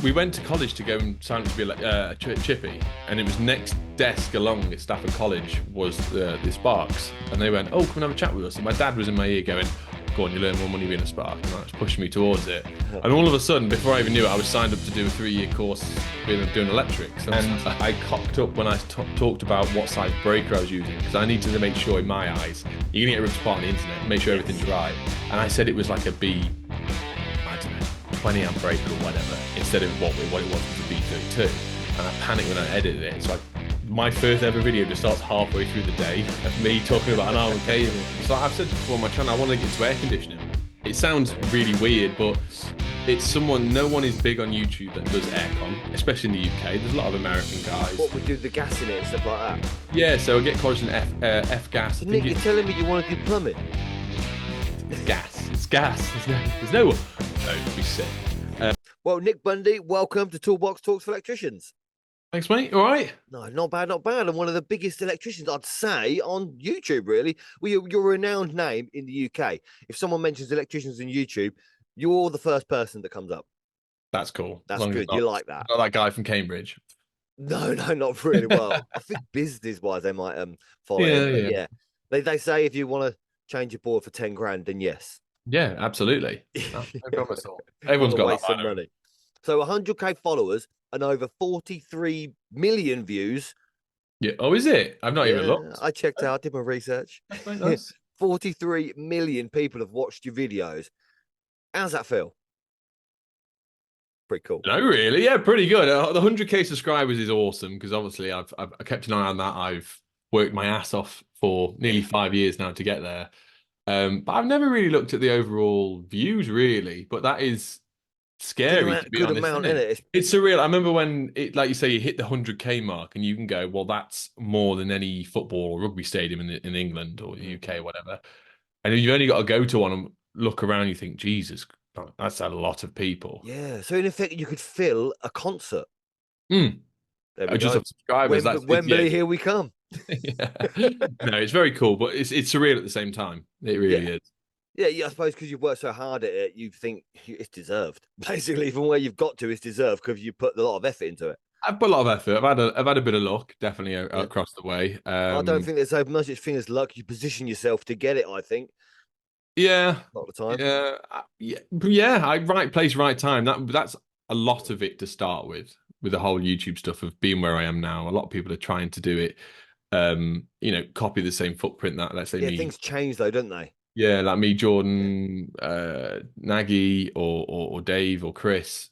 we went to college to go and sign up to be a chippy, and it was next desk along at Stafford College was the Sparks, and they went, "Oh, come and have a chat with us." And my dad was in my ear going, "Go on, you learn more money being a Spark," and that was pushing me towards it. And all of a sudden, before I even knew it, I was signed up to do a 3-year course doing electrics. And I cocked up when I talked about what size breaker I was using, because I needed to make sure, in my eyes, you're going to get ripped apart on the internet, make sure everything's right. And I said it was like a B, I don't know, 20 amp breaker or whatever, instead of what it was a B32. And I panicked when I edited it. So my first ever video just starts halfway through the day of me talking about an arm and cable. So I've said before on my channel, I want to get into air conditioning. It sounds really weird, but it's no one is big on YouTube that does aircon, especially in the UK. There's a lot of American guys. What would do the gas in it and stuff like that? Yeah, so I get college in F-gas. So Nick, you're telling me you want to do plumbing? It's gas. It's gas. There's no one. No, it'd be sick. Well, Nick Bundy, welcome to Toolbox Talks for Electricians. Thanks, mate. All right. No, not bad, not bad. And one of the biggest electricians, I'd say, on YouTube, really. Well, you're a renowned name in the UK. If someone mentions electricians on YouTube, you're the first person that comes up. That's cool. That's good. You like that? Not that guy from Cambridge. No, not really. Well, I think business-wise, they might follow Yeah, yeah. They say if you want to change your board for 10 grand, then yes. Yeah, absolutely. No problem at all. Everyone's got that money. So 100k followers and over 43 million views. Yeah. Oh, is it? I've not even looked. I checked out, did my research. Nice. 43 million people have watched your videos. How's that feel? Pretty cool. No, really? Yeah, pretty good. The 100k subscribers is awesome, because obviously I've kept an eye on that. I've worked my ass off for nearly 5 years now to get there. But I've never really looked at the overall views, really. But that is scary, to be honest. Amount, isn't it? It's surreal. I remember when like you say, you hit the 100k mark, and you can go, well, that's more than any football or rugby stadium in England or the UK or whatever. And if you've only got to go to one and look around, you think, Jesus, that's a lot of people. Yeah. So in effect, you could fill a concert. Just have subscribers. Wembley, here we come. Yeah. No, it's very cool, but it's surreal at the same time. It really is. Yeah, I suppose because you've worked so hard at it, you think it's deserved. Basically, from where you've got to, it's deserved because you put a lot of effort into it. I've put a lot of effort. I've had a bit of luck, definitely, across the way. I don't think there's so much thing as luck. You position yourself to get it, I think. Yeah. A lot of the time. Yeah. Right place, right time. That's a lot of it to start with the whole YouTube stuff of being where I am now. A lot of people are trying to do it, copy the same footprint that, let's say, me. Things change though, don't they? Yeah, like me, Jordan, Nagy, or Dave or Chris,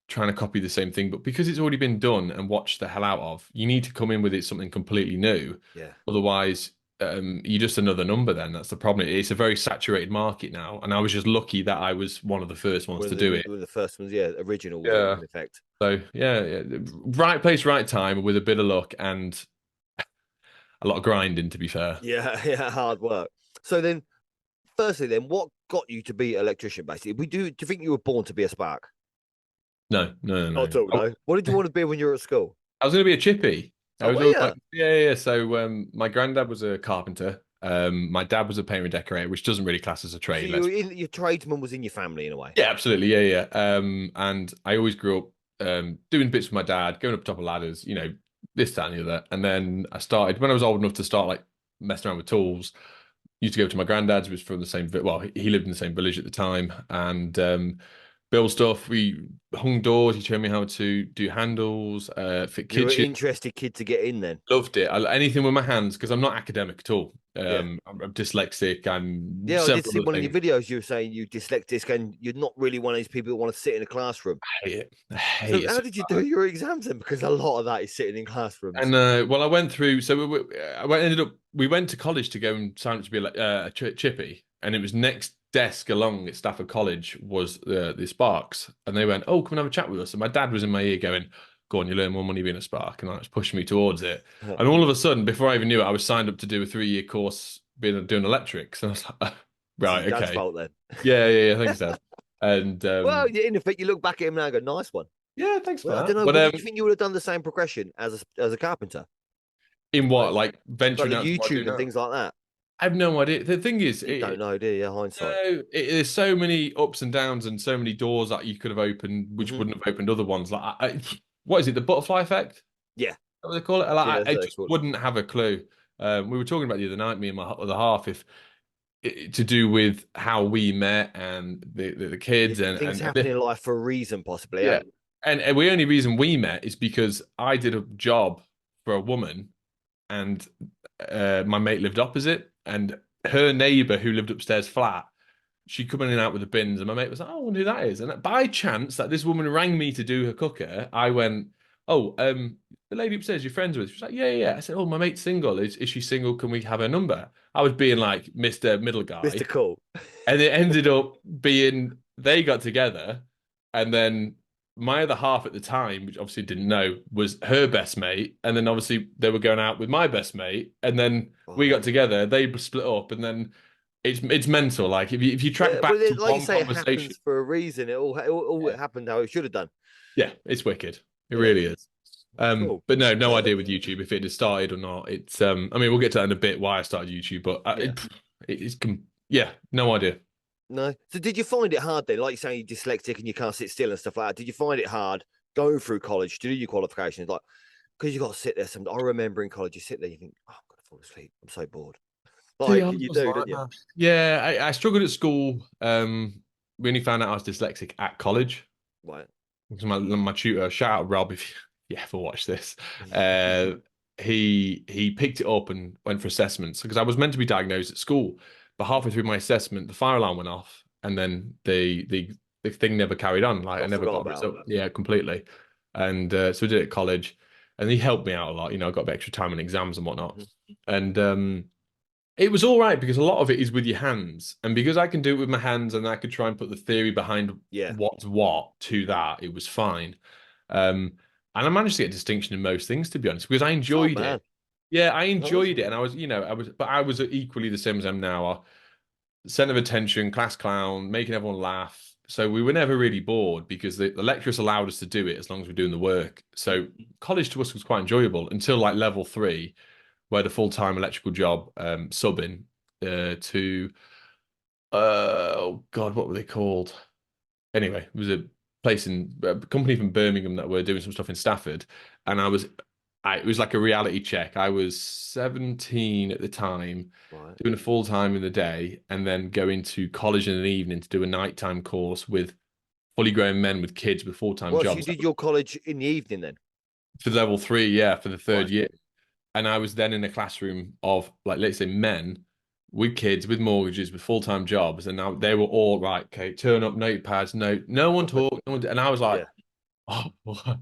trying to copy the same thing, but because it's already been done and watched the hell out of, you need to come in with it something completely new. Yeah. Otherwise, you're just another number. Then that's the problem. It's a very saturated market now, and I was just lucky that I was one of the first ones to do it. One of the first ones, original. Yeah. In effect. So yeah, right place, right time, with a bit of luck and a lot of grinding. To be fair. Yeah, hard work. So then, firstly, what got you to be an electrician? Basically, do you think you were born to be a spark? No. Not at all, no. What did you want to be when you were at school? I was going to be a chippy. Yeah. So my granddad was a carpenter. My dad was a painter and decorator, which doesn't really class as a trade. So your tradesman was in your family in a way. Yeah, absolutely. Yeah. And I always grew up doing bits with my dad, going up top of ladders, this, that, and the other. And then I started when I was old enough to start like messing around with tools. Used to go to my granddad's, who was from the same. Well, he lived in the same village at the time, and build stuff. We hung doors. He showed me how to do handles, fit kitchen. You're an interested kid to get in then. Loved it. Anything with my hands, because I'm not academic at all. I'm dyslexic. I did see one of your videos. You were saying you dyslexic, and you're not really one of these people that want to sit in a classroom. I hate it. How did you do your exams then? Because a lot of that is sitting in classrooms. And well, I went through. So we went to college to go and sign up to be a chippy, and it was next desk along at Stafford College was the Sparks, and they went, "Oh, come and have a chat with us." And my dad was in my ear going, "Go on, you learn more money being a Spark," and that was pushing me towards it. And all of a sudden, before I even knew it, I was signed up to do a 3-year course doing electrics, and I was like, "Right, okay." Dad's fault then. Yeah, thanks, Dad. And well, in effect, you look back at him now and go, "Nice one." Yeah, thanks for that. I don't know. But do you think you would have done the same progression as a carpenter? In what, like venturing out YouTube and things like that? I have no idea. The thing is, You don't know, do you? Hindsight. no, there's so many ups and downs and so many doors that you could have opened which Hmm. wouldn't have opened other ones. Like, what is it? The butterfly effect? Yeah, What do they call it? yeah, Like, that's I what they just call it. wouldn't have a clue. We were talking about the other night, me and my other half, if to do with how we met and the Yeah, kids things and happen in life for a reason, possibly. yeah, Eh? and the only reason we met is because I did a job for a woman, and my mate lived opposite, and her neighbor who lived upstairs flat, she come in and out with the bins, and my mate was like, "Oh, I wonder who that is." And by chance, that this woman rang me to do her cooker, I went, "Oh, the lady upstairs, you're friends with?" She was like, "Yeah, yeah, yeah." I said, "Oh, my mate's single. Is she single? Can we have her number?" I was being like Mr. Middle Mr. Guy, Cool. and it ended up being they got together, and then my other half at the time, which obviously didn't know, was her best mate, and then obviously they were going out with my best mate, and then we got Right. together. They split up, and then it's mental. Like if you track Yeah, back well, to like you one say, it conversation, happens for a reason. It all yeah, happened how it should have done. yeah, it's wicked. It Yeah, really is. cool. But no idea with YouTube if it had started or not. It's I mean, we'll get to that in a bit why I started YouTube, but Yeah. yeah, no idea. No. So did you find it hard then? Like you say, you're dyslexic and you can't sit still and stuff like that. Did you find it hard going through college to do your qualifications? Like, because you got to sit there. I remember in college, you sit there, you think, oh, I'm going to fall asleep. I'm so bored. To be Like honest, you I was do, like don't you? that. Yeah, I struggled at school. We only found out I was dyslexic at college. Right. Because my tutor, shout out Rob if you ever watch this, uh, he picked it up and went for assessments because I was meant to be diagnosed at school, but halfway through my assessment, the fire alarm went off, and then the thing never carried on. Like I Got never forgot got a about. result. Yeah, completely. And so we did it at college, and he helped me out a lot. You know, I got a bit extra time in exams and whatnot, Mhm. and it was all right because a lot of it is with your hands, and because I can do it with my hands, and I could try and put the theory behind Yeah. what's what to that, it was fine. Um, and I managed to get distinction in most things, to be honest, because I Top enjoyed it. man. Yeah, I Nice. enjoyed it, and but I was equally the same as I'm now. Center of attention, class clown, making everyone laugh. So we were never really bored because the lecturers allowed us to do it as long as we're doing the work. So college to us was quite enjoyable until like level three, where the full-time electrical job subbing to oh God, what were they called? Anyway, it was a company from Birmingham that were doing some stuff in Stafford, and it was like a reality check. I was 17 at the time, Right. doing a full time in the day, and then going to college in the evening to do a nighttime course with fully grown men with kids with full-time Well, so you jobs. did your college in the evening then? For level three, yeah, for the third Right. year. And I was then in a classroom of like let's say men with kids with mortgages with full-time jobs, and now they were all right. Okay, turn up notepads. No one Right. talk. No one, and I was like, Yeah. oh,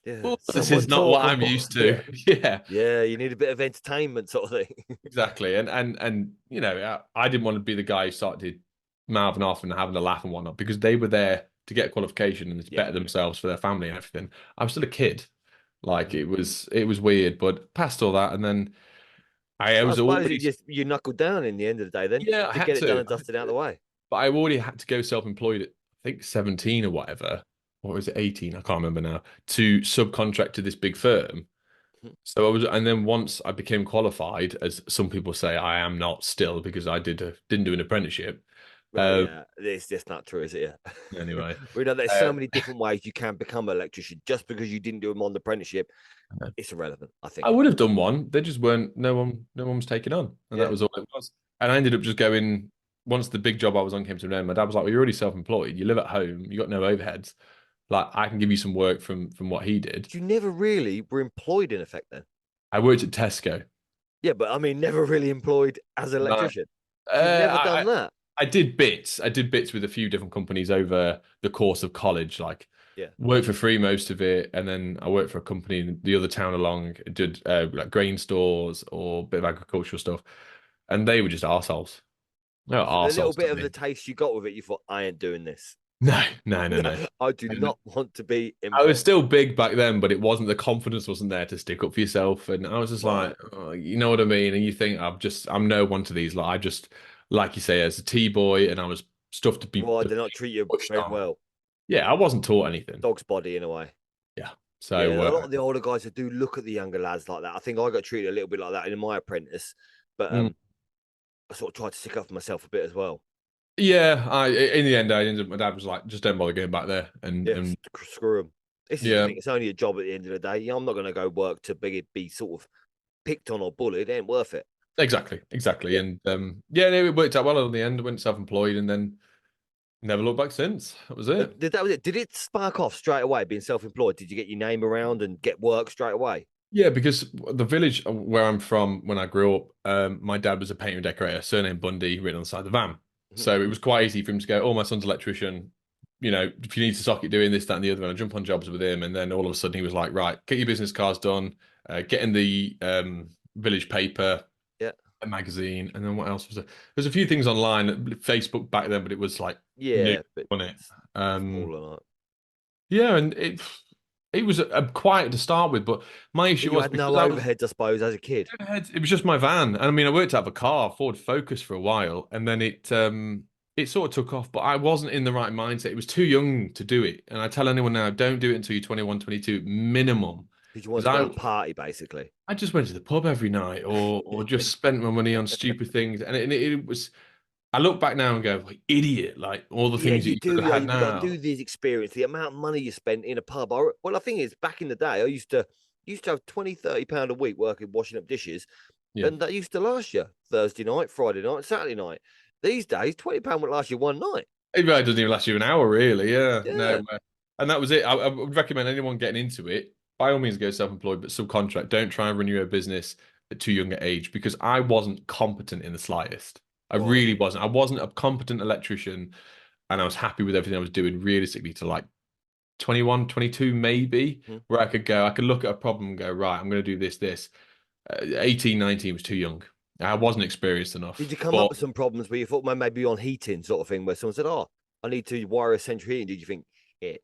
Yeah. oh, this Someone is not what talk I'm more. used to. Yeah. Yeah, Yeah. You need a bit of entertainment sort of thing. exactly. And you know, I didn't want to be the guy who started mouthing off and having a laugh and whatnot because they were there to get a qualification and to Yeah. better themselves for their family and everything. I was still a kid. Like Mhm. it was weird, but past all that, and then I So I was suppose you already just you knuckled down in the end of the day then yeah, I to had get it done to. and dusted out of the way. But I already had to go self-employed at I think 17 or whatever, or was it 18? I can't remember now, to subcontract to this big firm. Mhm. So I was, and then once I became qualified, as some people say, I am not still because I didn't do an apprenticeship. Well, Uh, yeah, it's just not true, is it? Yeah. anyway, We know there's so uh, many different ways you can become an electrician. Just because you didn't do them on the apprenticeship, it's irrelevant, I I think. would have done one. They just weren't. No one was taking on, and that Yeah. was all it was. And I ended up just going. Once the big job I was on came to an end, my dad was like, "Well, you're already self-employed. You live at home. You got no overheads. Like I can give you some work from what he did." You never really were employed in effect then. I worked at Tesco. Yeah, but I mean, never really employed as an No, electrician. So you've never done that. I did bits. I did bits with a few different companies over the course of college. Like Yeah. worked for free most of it, and then I worked for a company in the other town along. Did like grain stores or a bit of agricultural stuff, and they were just arseholes. No So the little arseholes to bit of the me. taste you got with it, you thought, I ain't doing this. No, no, no, no. I do And not want to be I was employed. still big back then, but it wasn't the confidence wasn't there to stick up for yourself. And I was just Right. like, oh, you know what I mean? And you think I'm no one to these. Like I just, like you say, as a T-boy, and I was stuff to be Why did not treat you pushed very on. well? Yeah, I wasn't taught anything. Dog's body in a way. Yeah. Yeah, So a lot of the older guys that do look at the younger lads like that. I think I got treated a little bit like that in my apprentice, but mm, I sort of tried to stick up for myself a bit as well. Yeah, I in the end, I ended up. My dad was like, "Just don't bother going back there." Yeah, And screw them. This is the yeah, thing. It's only a job at the end of the day. I'm not going to go work to be sort of picked on or bullied. It ain't worth it. exactly. Yeah. And yeah, no, it worked out well in the end. I went self-employed, and then never looked back since. That was it. That was it. Did it spark off straight away being self-employed? Did you get your name around and get work straight away? Yeah, because the village where I'm from, when I grew up, my dad was a painter and decorator, surname Bundy, written on the side of the van. Mhm. So it was quite easy for him to go, "Oh, my son's an electrician. You know, if you need to socket doing this, that, and the other," and I jump on jobs with him. And then all of a sudden, he was like, "Right, get your business cards done, get in the village paper, Yeah. a magazine, and then what else was there? There's a few things online, Facebook back then, but it was like new, Yeah, but wasn't it? smaller. Like. Yeah, and it was quiet to start with, but my Well, issue you was had no because I was overheads, I suppose, as a kid. it was just my van. And I mean, I worked out of a car, Ford Focus for a while, and then it sort of took off, but I wasn't in the right mindset. It was too young to do it. And I tell anyone now, don't do it until you're 21, 22 minimum. Did you want Because to go and party, basically? I just went to the pub every night or just spent my money on stupid things. And it was I look back now and go, like, idiot, like all the Yeah, things that you you could do. have Yeah, had you've got to now. do these experience. The amount of money you spent in a pub. Well, I think is back in the day, I used to have 20, 30 pound a week working washing up dishes, Yeah. and that used to last you Thursday night, Friday night, Saturday night. These days, £20 would last you one night. It really doesn't even last you an hour, really. Yeah, Yeah. no, and that was it. I would recommend anyone getting into it, by all means, go self-employed, but subcontract. Don't try and run your own business at too young an age because I wasn't competent in the slightest. I Right. really wasn't. I wasn't a competent electrician, and I was happy with everything I was doing realistically to like 21, 22, maybe, Mhm. where I could go, I could look at a problem and go, right, I'm going to do this. 18, 19 was too young. I wasn't experienced Did enough, you come up but with some problems where you thought, well, maybe on heating sort of thing, where someone said, "Oh, I need to wire a central heating"? Did you think, "Shit"?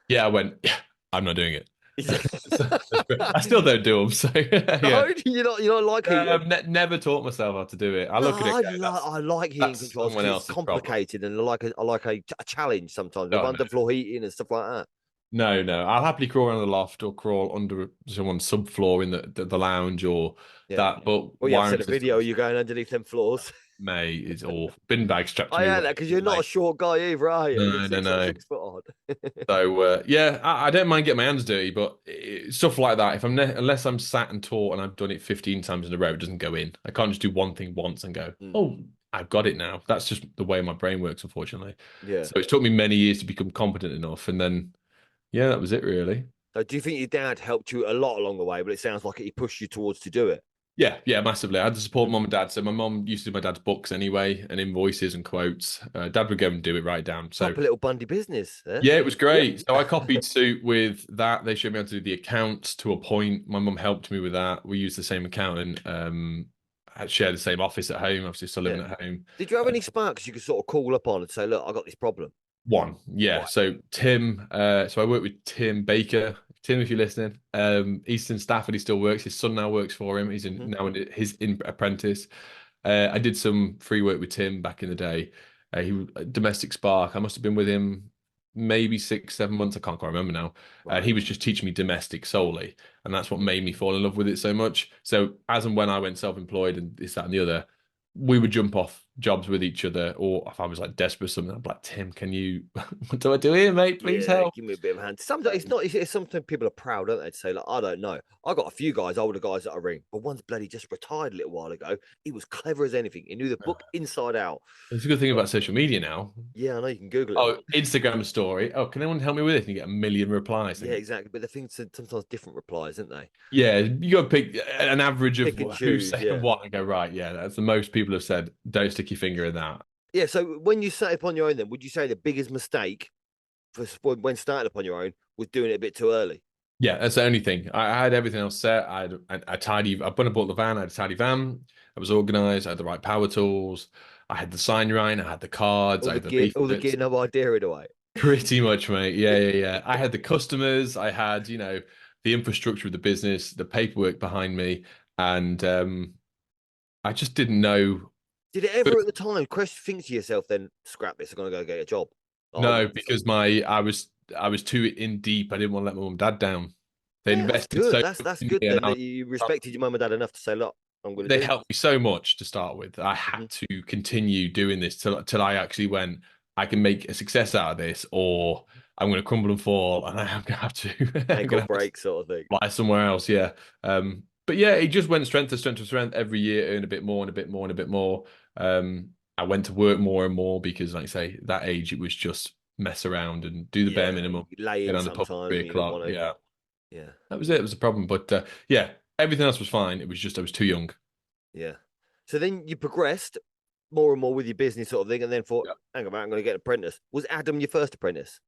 yeah, I went, yeah, I'm not doing it. Is it- I still don't do them. So No, yeah, you don't like heating. never taught myself how to do it. I No, look at it, and go, I like heating that's controls someone because it's else's problem. complicated and I like a challenge sometimes with Oh no, underfloor heating and stuff like that. no. I'll happily crawl around the loft or crawl under someone's subfloor in the lounge or Yeah. that. But Well, you have wiring seen a video. systems, You're going underneath them floors. mate, is awful. Bin bag strapped to I me had right that because you're till not a late. short guy either, are you? You're No, no, six foot no. 6 foot odd. So yeah, I don't mind getting my hands dirty, but stuff like that, if unless I'm sat and taught and I've done it 15 times in a row, it doesn't go in. I can't just do one thing once and go, Mm, oh, I've got it now. That's just the way my brain works, unfortunately. yeah. So it took me many years to become competent enough, and then yeah, that was it really. So do you think your dad helped you a lot along the way? But it sounds like he pushed you towards to do it. Yeah, massively. I had to support Mhm. mom and dad. So my mom used to do my dad's books anyway, and invoices and quotes. Dad would go and do it right down. So Proper little Bundy business. Eh? yeah, it was Yeah. great. So I copied suit with that. They showed me how to do the accounts to a point. My mum helped me with that. We used the same accountant. I shared the same office at home. Obviously, still Yeah. living at home. Did you have any sparks you could sort of call up on and say, "Look, I got this problem"? One, yeah. Right. So Tim. So I worked with Tim Baker. Tim, if you're listening, Eastern Stafford. He still works. His son now works for him. He's in Mhm. now in his apprentice. I did some free work with Tim back in the day. Domestic Spark. I must have been with him maybe 6, 7 months. I can't quite remember now. And Right. he was just teaching me domestic solely, and that's what made me fall in love with it so much. So as and when I went self-employed and this, that, and the other, we would jump off jobs with each other, or if I was like desperate for something, I'd be like, Tim, can you? What do I do here, mate? Please Yeah, help. give me a bit of a hand. Sometimes it's not. Sometimes people are proud, don't they? To say like, I don't know. I got a few guys, older guys that I ring, but one's bloody just retired a little while ago. He was clever as anything. He knew the book inside out. It's a good thing But about social media now. yeah, I know you can Google it. Oh, Instagram story. Oh, can anyone help me with this? And you get a million replies. Yeah, Thinking, exactly. But the things sometimes different replies, aren't they? yeah, you got to pick an average of Pick and who's choose. saying Yeah, what and go, right, yeah, that's the most people have said. Don't stick your finger in that. yeah. So when you set up on your own, then would you say the biggest mistake when starting up on your own was doing it a bit too early? Yeah, that's the only thing. I had everything else set. I tidy. When I bought the van, I had a tidy van. I was organized. I had the right power tools. I had the sign right. I had the cards. I had the All the gear, leaflets. no idea in a way. Pretty much, mate. Yeah. I had the customers. I had, the infrastructure of the business, the paperwork behind me, and I just didn't know. Did it ever at the time think to yourself, then scrap this, I'm gonna go get a job? I No, want because I was too in deep. I didn't want to let my mum and dad down. They Yeah, that's invested good. so That's much in good me, and then I that was you respected your mum and dad enough to say, look, I'm going to they do helped this. me so much to start with. I had Hmm. to continue doing this till I actually went, I can make a success out of this, or I'm going to crumble and fall, and I am going to have to, I'm Make going or to have to break sort of thing. fly somewhere else. Yeah. But yeah, it just went strength to strength to strength every year, earn a bit more and a bit more and a bit more. I went to work more and more because, like I say, that age it was just mess around and do the bare Yeah, minimum, you lay get in on the pub at sometimes three and you don't o'clock. want to. Yeah, Yeah, that was it. It was a problem. But yeah, everything else was fine. It was just I was too young. yeah. So then you progressed more and more with your business sort of thing, and then thought, Yeah. hang on, I'm going to get an apprentice. Was Adam your first apprentice?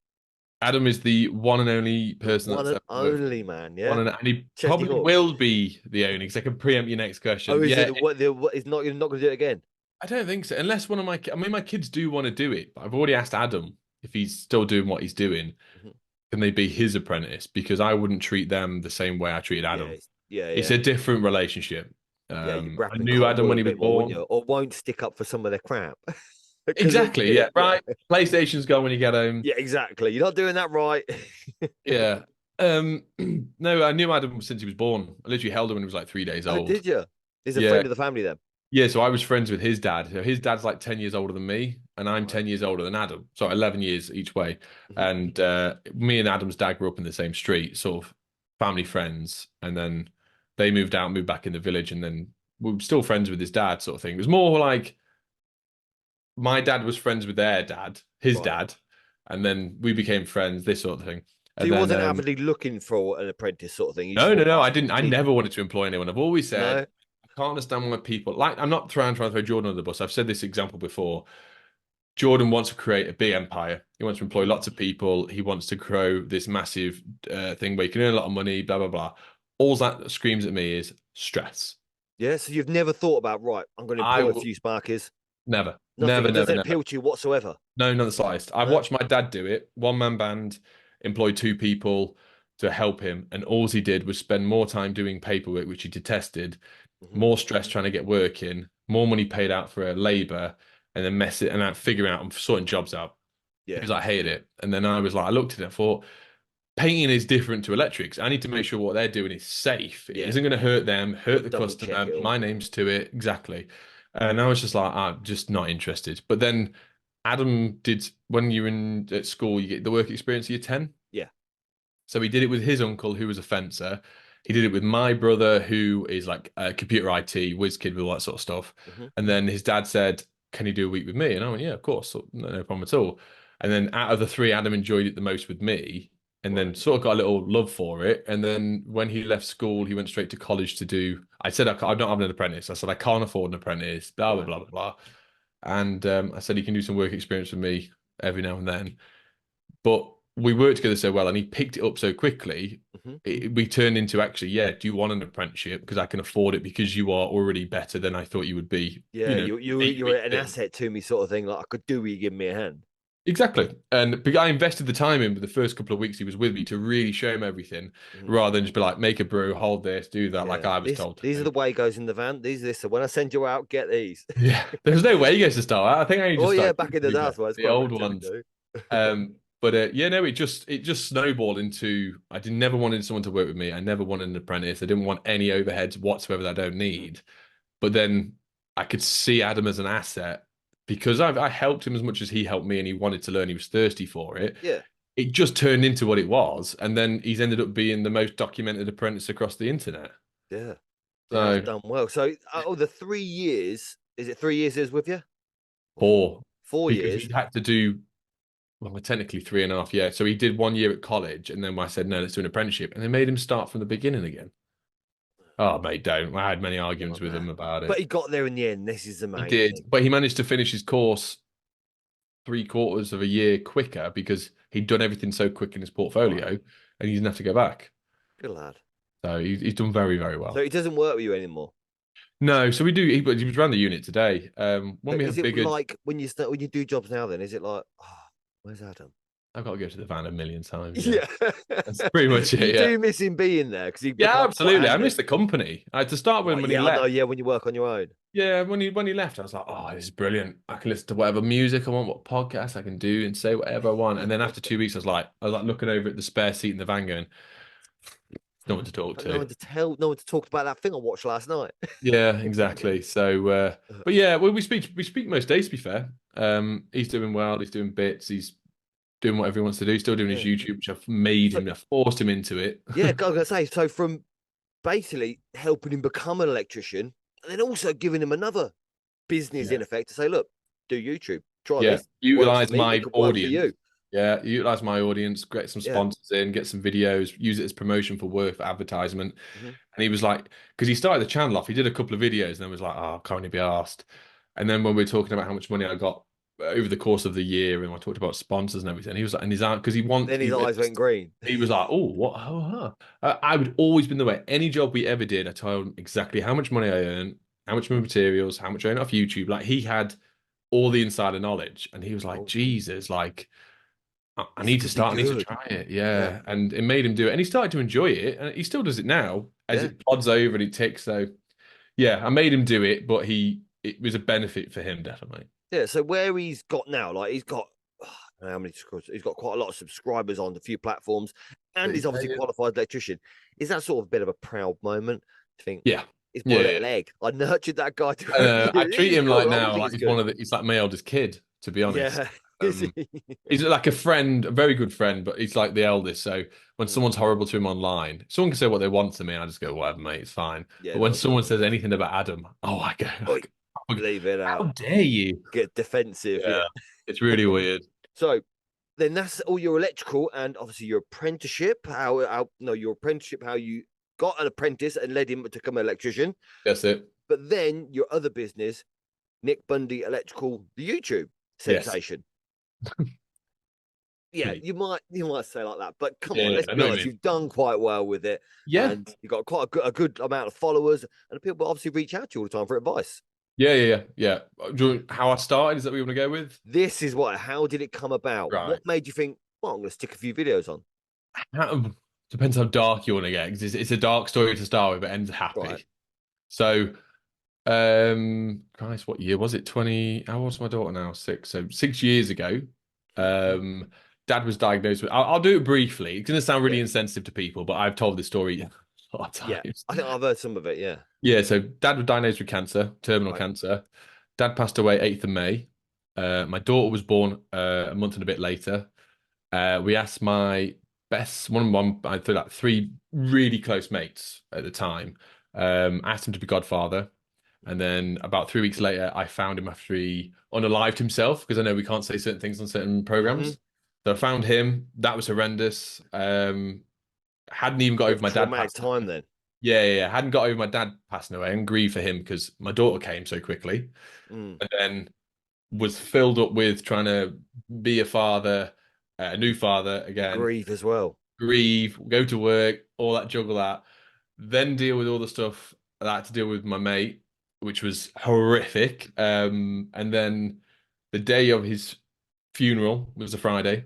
Adam is the one and only The person one that's and ever worked for only me. man, One yeah. and he Chesney probably Hawkes. will be the only because I can preempt your next Oh, question. is Yeah, it what is not? You're not going to do it again. I don't think so. Unless one of my, I mean, my kids do want to do it, but I've already asked Adam if he's still doing what he's doing. Mhm. Can they be his apprentice? Because I wouldn't treat them the same way I treated Yeah, Adam. yeah, It's yeah, a different relationship. yeah. You I wrap in knew cotton Adam wool when a he was bit more, wouldn't you? born. Or won't stick up for some of their crap because they're Exactly. kids. Yeah. Yeah, Right. PlayStation's gone when you get home. yeah, exactly. You're not doing that right. Yeah. No, I knew Adam since he was born. I literally held him when he was like 3 days Oh, old. did you? He's a Yeah. friend of the family then. Yeah, so I was friends with his dad. So his dad's like 10 years older than me, and I'm Right. 10 years older than Adam. So 11 years each way. Mhm. And me and Adam's dad grew up in the same street, sort of family friends. And then they moved out, moved back in the village, and then we were still friends with his dad, sort of thing. It was more like my dad was friends with their dad, his Right. dad, and then we became friends, this sort of thing. So And you then wasn't avidly looking for an apprentice sort of thing. You just no, no, thought, no. oh, I didn't. I gee, never wanted to employ anyone. I've always said no. I can't understand why people like. I'm not trying to throw Jordan under the bus. I've said this example before. Jordan wants to create a big empire. He wants to employ Mhm. lots of people. He wants to grow this massive thing where you can earn a lot of money. Blah blah blah. All that screams at me is stress. Yeah. So you've never thought about, right, I'm going to I employ a will few sparkies. never, Nothing. never, It never, doesn't never. appeal to you whatsoever. No, not the slightest. I've No. watched my dad do it. One man band, employed two people to help him, and all he did was spend more time doing paperwork, which he detested, Hmm. more stress trying to get work in, more money paid out for labor, and then mess it and out figuring out and sorting jobs out. Yeah. Because I hated it. And then I was like, I looked at it and thought, painting is different to electrics. I need to make sure what they're doing is safe. It Yeah. isn't going to hurt them, Got hurt to the double check customer. it all. My name's to it. Exactly. And I was just like, I'm just not interested. But then Adam did, when you're in at school, you get the work experience, you're 10. Yeah. So he did it with his uncle, who was a fencer. He did it with my brother, who is like a computer IT whiz kid with all that sort of stuff. Hmm. And then his dad said, "Can you do a week with me?" And I went, "Yeah, of course, so no problem at all." And then out of the three, Adam enjoyed it the most with me, and then Right. sort of got a little love for it. And then when he left school, he went straight to college to do. I said, I'm not having an apprentice." I said, "I can't afford an apprentice." Blah blah Right. blah blah blah. And I said, "He can do some work experience with me every now and then." But we worked together so well, and he picked it up so quickly. Hmm. We turned into actually, yeah, do you want an apprenticeship? Because I can afford it because you are already better than I thought you would be, Yeah. You 8 you're weeks an in. asset to me, sort of thing. Like I could do. Will you give me a hand? Exactly. And I invested the time in the first couple of weeks he was with me to really show him everything Mhm. rather than just be like, make a brew, hold this, do that, like Yeah. I was This told to these are do. the way goes in the van. These are this. So when I send you out, get these. Yeah. There's no way he goes to start. I think I only Oh just yeah, started back in the day, doing that's why it's the quite old relatively ones. new. But yeah, no, it just snowballed into I did never wanted someone to work with me. I never wanted an apprentice. I didn't want any overheads whatsoever that I don't Mhm. need. But then I could see Adam as an asset because I helped him as much as he helped me, and he wanted to learn. He was thirsty for it. Yeah. It just turned into what it was, and then he's ended up being the most documented apprentice across the internet. Yeah. Yeah, it's So done well. So, the 3 years, is it 3 years is with you? Or four? poor 4 years. because he had to do well, technically 3.5 years. So he did 1 year at college, and then I said, no, let's do an apprenticeship. And they made him start from the beginning again. Oh, mate, don't. I had many What arguments a with him man. about But it. he got there in the end. This is the He main did, thing. but he managed to finish his course 3/4 of a year quicker because he'd done everything so quick in his Right. portfolio and he didn't have to go back. Good lad. So he's done very, very So well. he doesn't work with you anymore. No, so we do. He was around the unit today. So When we is have it bigger, like when you do jobs now, then is it like, oh, where's Adam? I've got to go to the van a million times. Yeah, Yeah. that's pretty much You it. Yeah. do miss him being there because he'd Yeah, become quite absolutely. I handy. miss the company. To start with, Right. when he Yeah, I know. left, Yeah, when you work on your own. yeah, when he left, I was like, oh, this is brilliant. I can listen to whatever music I want, what podcast I can do, and say whatever I want. And then after 2 weeks, I was like looking over at the spare seat in the van, going, no one to talk But no to. one to tell, no one to talk about that thing I watched last night. Yeah, exactly. So, but yeah, well, we speak most days. To be fair, he's doing well. He's doing bits. He's doing whatever he wants to do. He's still doing his Yeah. YouTube, which I've made So him. I forced him into it. yeah, I was gonna say, so from basically helping him become an electrician, and then also giving him another business Yeah. in effect to say, look, do YouTube, try Yeah, this. Works for utilize me, it my could work for audience. you. Yeah, utilize my audience, get some Yeah. sponsors in, get some videos, use it as promotion for work, for advertisement. Hmm. And he was like, because he started the channel off, he did a couple of videos and then was like, oh, can't he be asked? And then when we were talking about how much money I got over the course of the year, and I talked about sponsors and everything, he was like, and his aunt, because Then his eyes went green. he was like, oh, what? Oh, I would always been the way. Any job we ever did, I told him exactly how much money I earned, how much of my materials, how much I earned off YouTube. Like he had all the insider knowledge, and he was like, Oh, Jesus, like I this need to could be start, I need to good. try it. Yeah. Yeah. And it made him do it. And he started to enjoy it. And he still does it now as Yeah. it plods over and he ticks. So yeah, I made him do it, but it was a benefit for him, definitely. Yeah. So where he's got now, like he's got how many he's got quite a lot of subscribers on a few platforms, and he's 30K, obviously yeah. qualified electrician. Is that sort of a bit of a proud moment to think Yeah. it's my Yeah. Yeah. little egg? I nurtured that guy to I this treat is him like cool. I now, think like it's he's good. one of the, he's like my eldest kid, to be honest. Yeah. Um, he's like a friend, a very good friend, but he's like the eldest. So when Mm. someone's horrible to him online, someone can say what they want to me, and I just go, whatever, mate, it's fine. Yeah, But when no, good someone on you. says anything about Adam, oh, Oi, I go, leave it how out. dare you? Get defensive. Yeah, Yeah. it's really weird. So then that's all your electrical and obviously your apprenticeship. How no your apprenticeship, how you got an apprentice and led him to become an electrician. That's it. But then your other business, Nick Bundy Electrical, the YouTube Yes. sensation. Yeah, you might say like that, but come Yeah, on, yeah, let's I be know what you honest. mean. You've done quite well with it, Yeah, and you've got quite a good amount of followers, and people obviously reach out to you all the time for advice. yeah. How I started, is that what you want to go with? This is what. How did it come about? Right. What made you think? Well, I'm going to stick a few videos on. How, depends how dark you want to get, because it's a dark story to start with, but ends Right. happy. So, Christ, what year was it? 20, how old's my daughter now? 6. So 6 years ago, um, dad was diagnosed with, I'll do it briefly. It's going to sound really Yeah. insensitive to people, but I've told this story a lot of Yeah. times. I think I've heard some of it. Yeah. Yeah, so dad was diagnosed with cancer, terminal Right. cancer. Dad passed away 8th of May. My daughter was born a month and a bit later. We asked my best one, I thought like three really close mates at the time. Asked him to be godfather. And then about 3 weeks later, I found him after he unalived himself, because I know we can't say certain things on certain Mm-hmm. programs. So I found him. That was horrendous. Hadn't even got What over a my dad traumatic passing time away. then. Yeah. Hadn't got over my dad passing away and grieved for him because my daughter came so quickly. Mm. And then was filled up with trying to be a father, a new father And again, grieve as well. grieve, go to work, all that, juggle that, then deal with all the stuff that I had to deal with my mate, which was horrific. And then the day of his funeral was a Friday,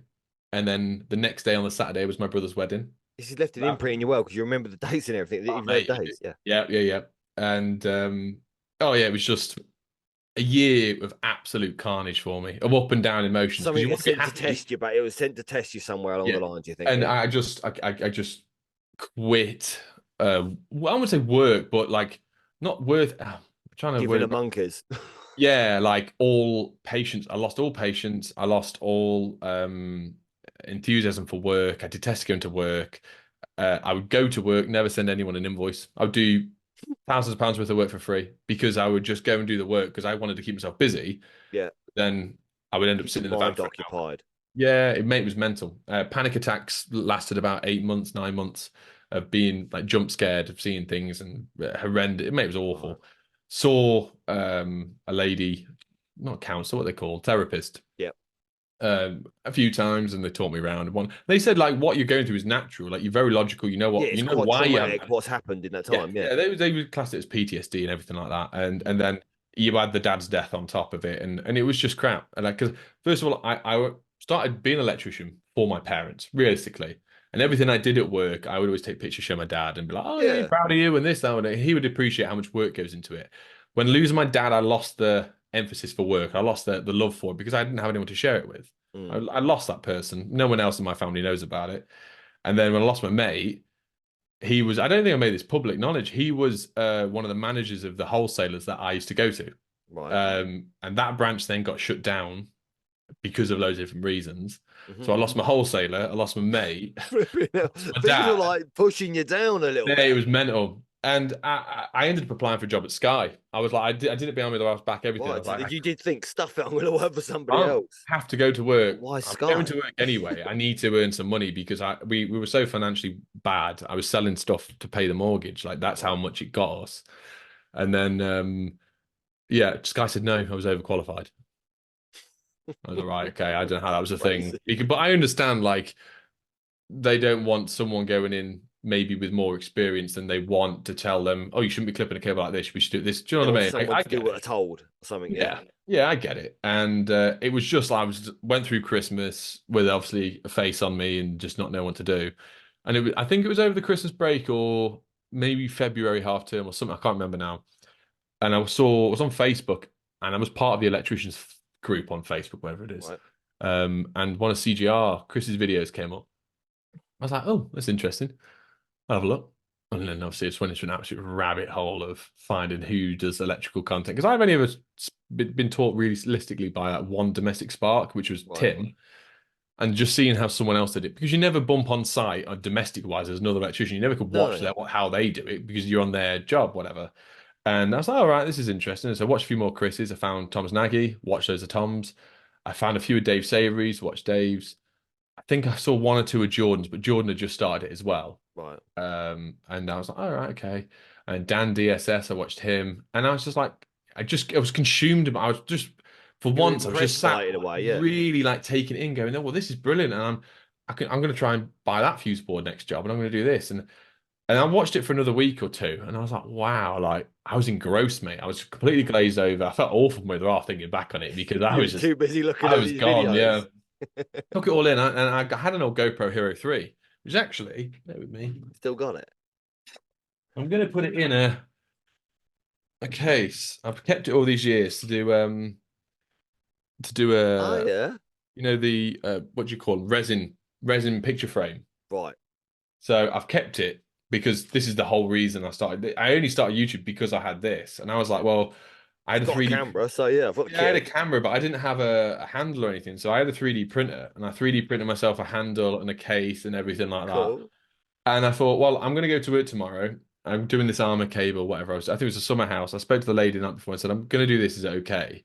and then the next day on the Saturday was my brother's wedding. This has left an imprint in you well because you remember the dates and everything, Oh, even though mate. dates. Yeah. Yeah. And oh yeah, it was just a year of absolute carnage for me, of up and down emotions, because Something you is want to be sent to happy. test you, but it was sent to test you somewhere along Yeah. the lines. You think, And yeah, I just quit. Well, I wouldn't say work, but like not worth. I'm trying to giving work. a monkeys. Yeah, like all patience. I lost all patience. I lost all enthusiasm for work. I detested going to work. I would go to work, never send anyone an invoice. I would do thousands of pounds worth of work for free because I would just go and do the work because I wanted to keep myself busy. Yeah, Then I would end up keep your sitting in the van mind for an hour. occupied. Yeah, it was mental. Panic attacks lasted about 8 months, 9 months of being like jump scared of seeing things and horrendous. It was Right. awful. Saw a lady, not a counselor, what they call therapist, Yeah, a few times, and they taught me around. One, they said like what you're going through is natural. Like you're very logical. You know yeah, what, it's you know quite why you haven't traumatic had it. what's happened in that Yeah, time. Yeah. yeah, they would class it as PTSD and everything like that, and then you had the dad's death on top of it, and it was just crap. And like, because first of all, I started being an electrician for my parents, realistically, and everything I did at work, I would always take pictures, show my dad, and be like, "Oh yeah, Yeah. proud of you," and this, that, and he would appreciate how much work goes into it. When losing my dad, I lost the emphasis for work. I lost the love for it because I didn't have anyone to share it with. Mm. I lost that person. No one else in my family knows about it. And then when I lost my mate. he was, I don't think I made this public knowledge. He was one of the managers of the wholesalers that I used to go to. Right. And that branch then got shut down because of loads of different reasons. Hmm. So I lost my wholesaler, I lost my mate, lost my Things were dad. like pushing you down a little Yeah, it bit. was mental. And I ended up applying for a job at Sky. I was like, I did it behind me, the ass back, everything. I Right. was like, You did think, stuff it, I'm going to work for I somebody can't else. have to go to But work. why I'm going Sky? to work anyway. I need to earn some money because we were so financially bad. I was selling stuff to pay the mortgage. Like that's how Right. much it got us. And then yeah, Sky said no, I was overqualified. I was like, right, okay, I don't know how that was a thing. Crazy. But I understand like they don't want someone going in maybe with more experience than they want to tell them, oh, you shouldn't be clipping a cable like this. We should do this. Do you They know what want I mean? someone I to do get what they're it. told or something. Yeah. Yeah, yeah, I get it. And it was just I was went through Christmas with obviously a face on me and just not know what to do. And I think it was over the Christmas break or maybe February half term or something. I can't remember now. And I was on Facebook and I was part of the Electricians group on Facebook, whatever it is. Right. And one of CGR, Chris's videos came up. I was like, oh, that's interesting. I'll have a look. And then obviously it's went into an absolute rabbit hole of finding who does electrical content. Because I've only ever been taught realistically by that one domestic spark, which was Right. Tim, and just seeing how someone else did it. Because you never bump on site or domestic wise as another electrician. You never could watch No. how they do it because you're on their job, whatever. And I was like, all right, this is interesting. So I watched a few more Chris's. I found Tom's Nagy, watched those of Tom's. I found a few of Dave Savory's, watched Dave's. I think I saw one or two of Jordan's, but Jordan had just started it as well. Right. And I was like, all right, okay. And Dan DSS, I watched him, and I was just like, I was consumed. I was just, for You were once, I was just impressed by sat it in a way. Yeah. really like taking it in, going, oh, well, this is brilliant, and I'm going to try and buy that fuse board next job, and I'm going to do this, and I watched it for another week or two, and I was like, wow, like I was engrossed, mate. I was completely glazed over. I felt awful from where thinking back on it because You were too busy looking I at was these gone. videos. Yeah, took it all in, and I had an old GoPro Hero 3, which actually, bear with me. Still got it. I'm going to put it in a case. I've kept it all these years to do Oh a yeah. the what do you call it? Resin picture frame. Right. So I've kept it because this is the whole reason I started. I only started YouTube because I had this, and I was like, well, I had You've a got a 3D. camera, so yeah, I've got the Yeah, I had a kit. camera, but I didn't have a handle or anything. So I had a 3D printer, and I 3D printed myself a handle and a case and everything like that. Cool. And I thought, well, I'm going to go to work tomorrow. I'm doing this armor cable, whatever. I think it was a summer house. I spoke to the lady the night before and said, I'm going to do this. Is it okay?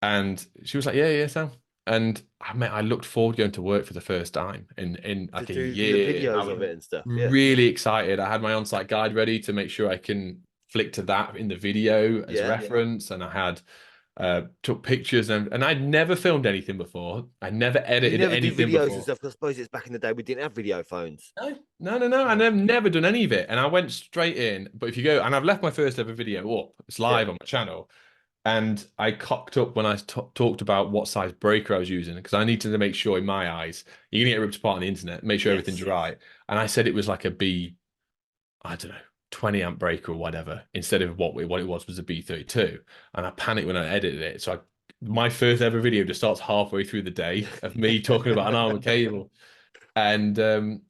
And she was like, yeah, yeah, Sam. And I looked forward to going to work for the first time in To like a do the year. I videos was of it and stuff. Yeah. really excited. I had my on-site guide ready to make sure I can flick to that in the video as Yeah. reference. And I had took pictures and I'd never filmed anything before. I never You edited never do anything videos and before. stuff. 'Cause I suppose it's back in the day we didn't have video phones. No, no, no, no. And No. I've never done any of it. And I went straight in. But if you go, and I've left my first ever video up, it's Yeah. live on my channel. And I cocked up when I talked about what size breaker I was using because I needed to make sure, in my eyes, you're gonna get ripped apart on the internet, make sure everything's Yes. right. And I said it was like a B, I don't know, 20 amp breaker or whatever, instead of what it was a B32. And I panicked when I edited it. So my first ever video just starts halfway through the day of me talking about an armor cable. And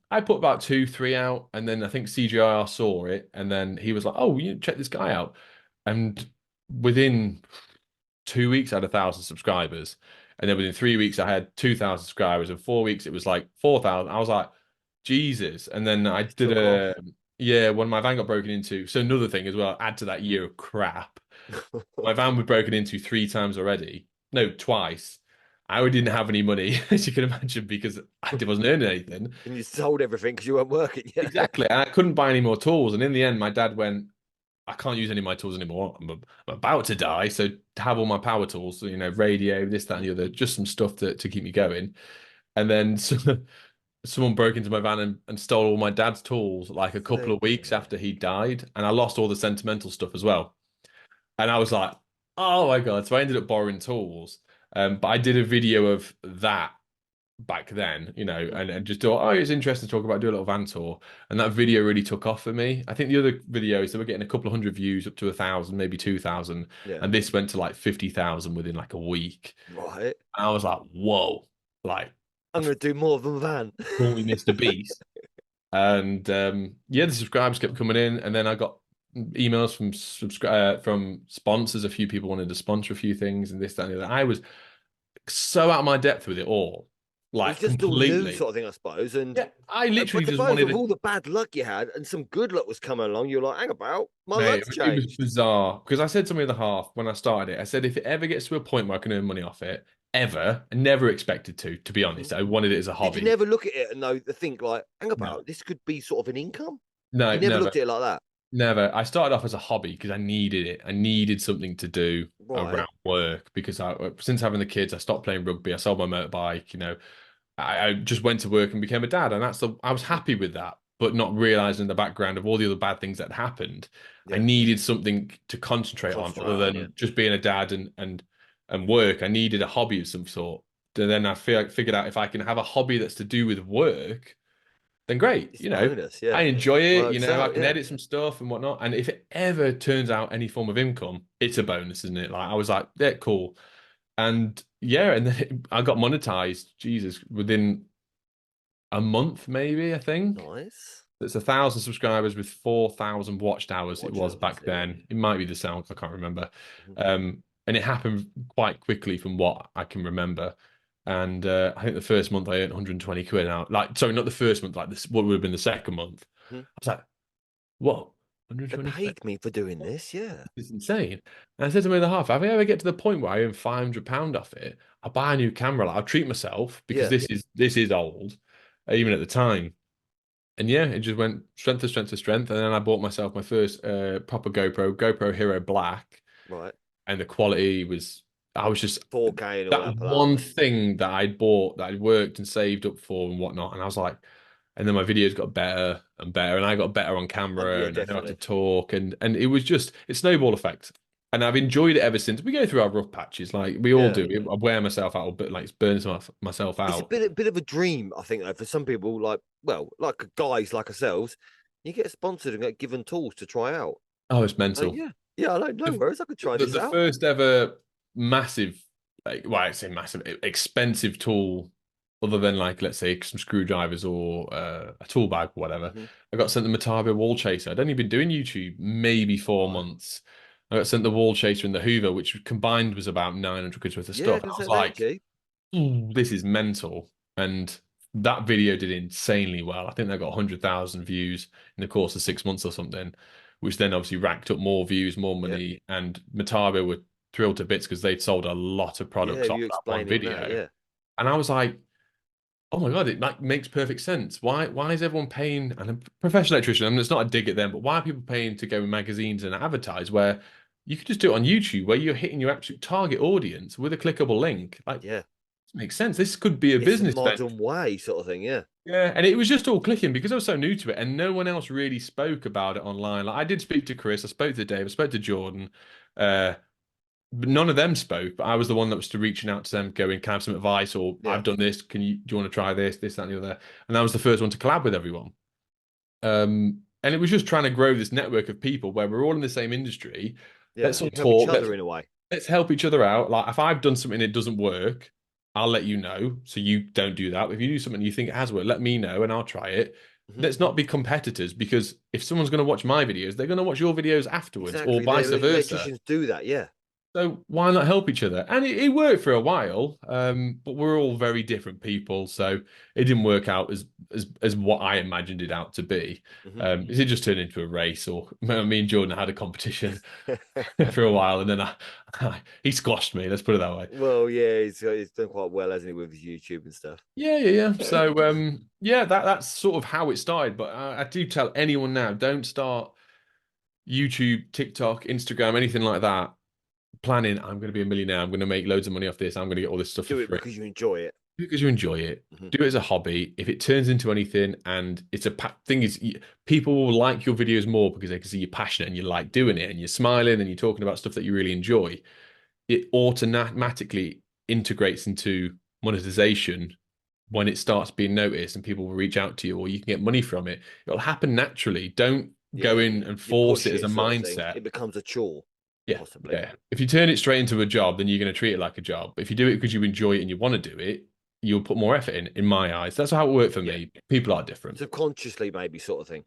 I put about two, three out, and then I think CGIR saw it, and then he was like, "Oh, you check this guy out." And within 2 weeks, I had 1,000 subscribers, and then within 3 weeks, I had 2,000 subscribers, and 4 weeks, it was like 4,000. I was like, Jesus! And then I It did took off. yeah, when my van got broken into. So another thing as well, add to that year of crap. My van was broken into 3 times already. No, twice. I didn't have any money, as you can imagine, because I wasn't earning anything. And you sold everything because you weren't working. Yeah. Exactly. And I couldn't buy any more tools. And in the end, my dad went, I can't use any of my tools anymore. I'm about to die. So to have all my power tools, so, radio, this, that, and the other, just some stuff to keep me going. And then someone broke into my van and stole all my dad's tools like a couple of Flipping weeks heck. after he died. And I lost all the sentimental stuff as well. And I was like, oh my God. So I ended up borrowing tools. But I did a video of that back then, and just thought, oh, it's interesting to talk about, do a little van tour. And that video really took off for me. I think the other videos, they were getting a couple of hundred views, up to 1,000, maybe 2,000. Yeah. And this went to like 50,000 within like a week. Right. And I was like, whoa, like, I'm going to do more than van. call me Mr. Beast. And yeah, the subscribers kept coming in, and then I got emails from sponsors. A few people wanted to sponsor a few things, and this, that, and the other. I was so out of my depth with it all, It was like just all new completely. sort of thing, I suppose. And Yeah, I but literally I just suppose wanted with to. all the bad luck you had and some good luck was coming along, you're like, hang about, my Mate, luck's it was changed. bizarre because I said to my other half when I started it, I said if it ever gets to a point where I can earn money off it, ever, I never expected to be Mhm. honest. I wanted it as a Did you hobby. never look at it and know think like, hang No, about, this could be sort of an income? You no, never never, looked at it like that. never. I started off as a hobby because I needed it. I needed something to do Right. around work because since having the kids, I stopped playing rugby. I sold my motorbike. I just went to work and became a dad, and I was Mhm. happy with that, but not realizing the background of all the other bad things that happened. I Yeah. needed something to concentrate on Concentrate other on, yeah. than just being a dad and work. I needed a hobby of some sort. And then figured out if I can have a hobby that's to do with work, then great. It's bonus, yeah. I enjoy it. Works I out, can yeah. edit some stuff and whatnot. And if it ever turns out any form of income, it's a bonus, isn't it? Like I was like, yeah, cool. And yeah, and then I got monetized, Jesus, within a month, maybe, I think. Nice. It's 1,000 subscribers with 4,000 watched hours. It Watch was hours, back yeah. then. It might be the sound, I can't remember. Mhm. And it happened quite quickly from what I can remember. And I think the first month I earned 120 quid out. Like, sorry, not the first month, like this, what would have been the second month. Mhm. I was like, what? They 120 quid? paid me for doing this, yeah. It's insane. And I said to my other half, if I ever get to the point where I earn £500 off it, I'll buy a new camera. Like, I'll treat myself because Yeah. this is old, even at the time. And yeah, it just went strength to strength to strength. And then I bought myself my first proper GoPro Hero Black, Right. and the quality was, I was just 4K and all that that one palaver. thing that I'd bought that I'd worked and saved up for and whatnot. And I was like, and then my videos got better and better, and I got better on camera, Yeah, and I know how to definitely. talk, and it was just it snowball effect. And I've enjoyed it ever since. We go through our rough patches, like we all Yeah. do. I wear myself out, but like burns myself It's a out. bit of a dream, I think, though, for some people, like, well, like guys like ourselves, you get sponsored and get given tools to try out. Oh, it's So mental. yeah. Yeah, I know, no The, worries. I could try the, this the out. first ever massive, like, well, I'd say massive, expensive tool, other than like, let's say, some screwdrivers or a tool bag or whatever. Hmm. I got sent the Metabo wall chaser. I'd only been doing YouTube maybe four Right. months. I got sent the wall chaser and the Hoover, which combined was about 900 quid worth of Yeah, I stuff. can I say was they ain't like, cheap. "Ooh, this is mental." And that video did insanely well. I think they got 100,000 views in the course of 6 months or something, which then obviously racked up more views, more Yeah. money. And Metabo were thrilled to bits because they'd sold a lot of Yeah, products off you that one explaining that, video. yeah. And I was like, oh my God, it like makes perfect sense. Why is everyone paying? And a professional electrician, I mean, it's not a dig at them, but why are people paying to go in magazines and advertise where you could just do it on YouTube where you're hitting your absolute target audience with a clickable link? Like, Yeah. this makes sense. This could be a It's the business venture. modern way sort of thing, yeah. Yeah, and it was just all clicking because I was so new to it, and no one else really spoke about it online. Like I did speak to Chris, I spoke to Dave, I spoke to Jordan, uh, but none of them spoke. But I was the one that was to reaching out to them, going, "Can I have some advice?" Or Yeah. "I've done this. Do you want to try this, that, and the other?" And I was the first one to collab with everyone. And it was just trying to grow this network of people where we're all in the same industry. Yeah. Let's all Help each talk. other in a way. Let's help each other out. Like if I've done something that doesn't work, I'll let you know. So you don't do that. If you do something you think it has worked, let me know and I'll try it. Hmm. Let's not be competitors because if someone's going to watch my videos, they're going to watch your videos afterwards or Exactly. vice versa. Electricians do that, yeah. So why not help each other? And it worked for a while, but we're all very different people, so it didn't work out as what I imagined it out to be. Hmm. It just turned into a race, or me and Jordan had a competition for a while, and then he squashed me. Let's put it that way. Well, yeah, he's done quite well, hasn't he, with his YouTube and stuff? Yeah. So yeah, that's sort of how it started. But I do tell anyone now, don't start YouTube, TikTok, Instagram, anything like that planning, I'm going to be a millionaire. I'm going to make loads of money off this. I'm going to get all this stuff for Do it free because you enjoy it. because you enjoy it. Hmm. Do it as a hobby. If it turns into anything and it's thing is, people will like your videos more because they can see you're passionate and you like doing it and you're smiling and you're talking about stuff that you really enjoy. It automatically integrates into monetization when it starts being noticed and people will reach out to you or you can get money from it. It'll happen naturally. Don't go Yeah. in and You force push it as a it sort of thing. mindset. It becomes a chore, Yeah, possibly. yeah. If you turn it straight into a job, then you're going to treat it like a job. If you do it because you enjoy it and you want to do it, you'll put more effort in my eyes. That's how it worked for Yeah. me. People are different. Subconsciously, maybe, sort of thing.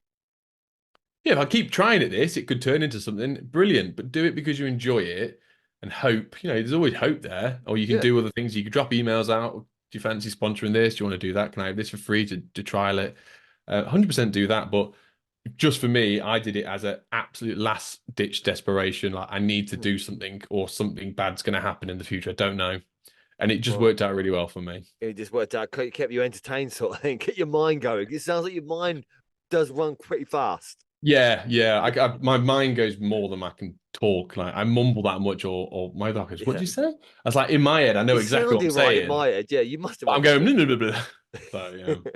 Yeah, if I keep trying at this, it could turn into something brilliant, but do it because you enjoy it and hope, there's always hope there. Or you can Yeah. do other things. You could drop emails out. Do you fancy sponsoring this? Do you want to do that? Can I have this for free to trial it? 100% do that. But just for me, I did it as an absolute last ditch desperation. Like I need to Mm. do something or something bad's going to happen in the future. I don't know. And it just Right. worked out really well for me. It just worked out, kept you entertained, sort of thing, get your mind going. It sounds like your mind does run pretty fast. Yeah, yeah. My mind goes more than I can talk. Like I mumble that much, or my dog goes, "What Yeah. did you say?" I was like, in my head, I know It exactly what I'm sounded right in saying, my head. Yeah, you must have but I'm run going, pretty "Blah, blah, blah, blah." So yeah.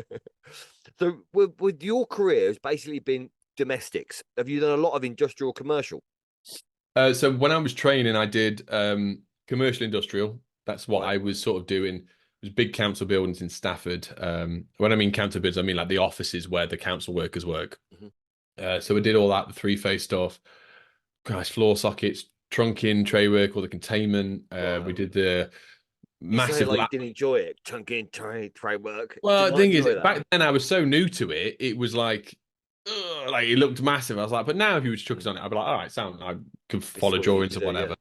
So, with your career has basically been domestics. Have you done a lot of industrial commercial? So when I was training, I did commercial industrial. That's what Right. I was sort of doing. It was big council buildings in Stafford. When I mean council buildings, I mean like the offices where the council workers work. Mhm. So we did all that, the three-phase stuff, gosh, floor sockets, trunking, tray work, all the containment. We Right. did the You say it massive like you lap. didn't enjoy it. Chunking, trade work. Did Well, the not thing is, enjoy that. back then I was so new to it, it was like, ugh, like it looked massive. I was like, but now if you was chuck us Mm. on it, I'd be like, all right, sound, I could This is follow what you need drawings to or do. Yeah.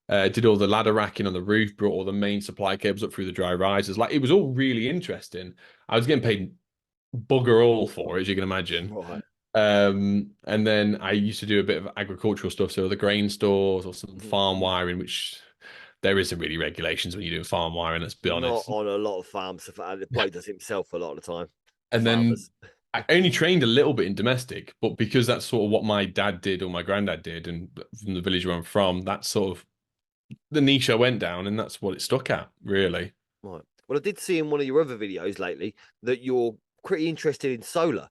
whatever. Did all the ladder racking on the roof, brought all the main supply cables up through the dry risers. Like it was all really interesting. I was getting paid bugger all for it, as you can imagine. Right. And then I used to do a bit of agricultural stuff, so the grain stores or some Mhm. farm wiring, which there isn't really regulations when you're doing farm wiring, let's be Not honest. on a lot of farms. The bloke does himself a lot of the time. The And then farmers. I only trained a little bit in domestic, but because that's sort of what my dad did or my granddad did, and from the village where I'm from, that's sort of the niche I went down, and that's what it stuck at, really. Right. Well, I did see in one of your other videos lately that you're pretty interested in solar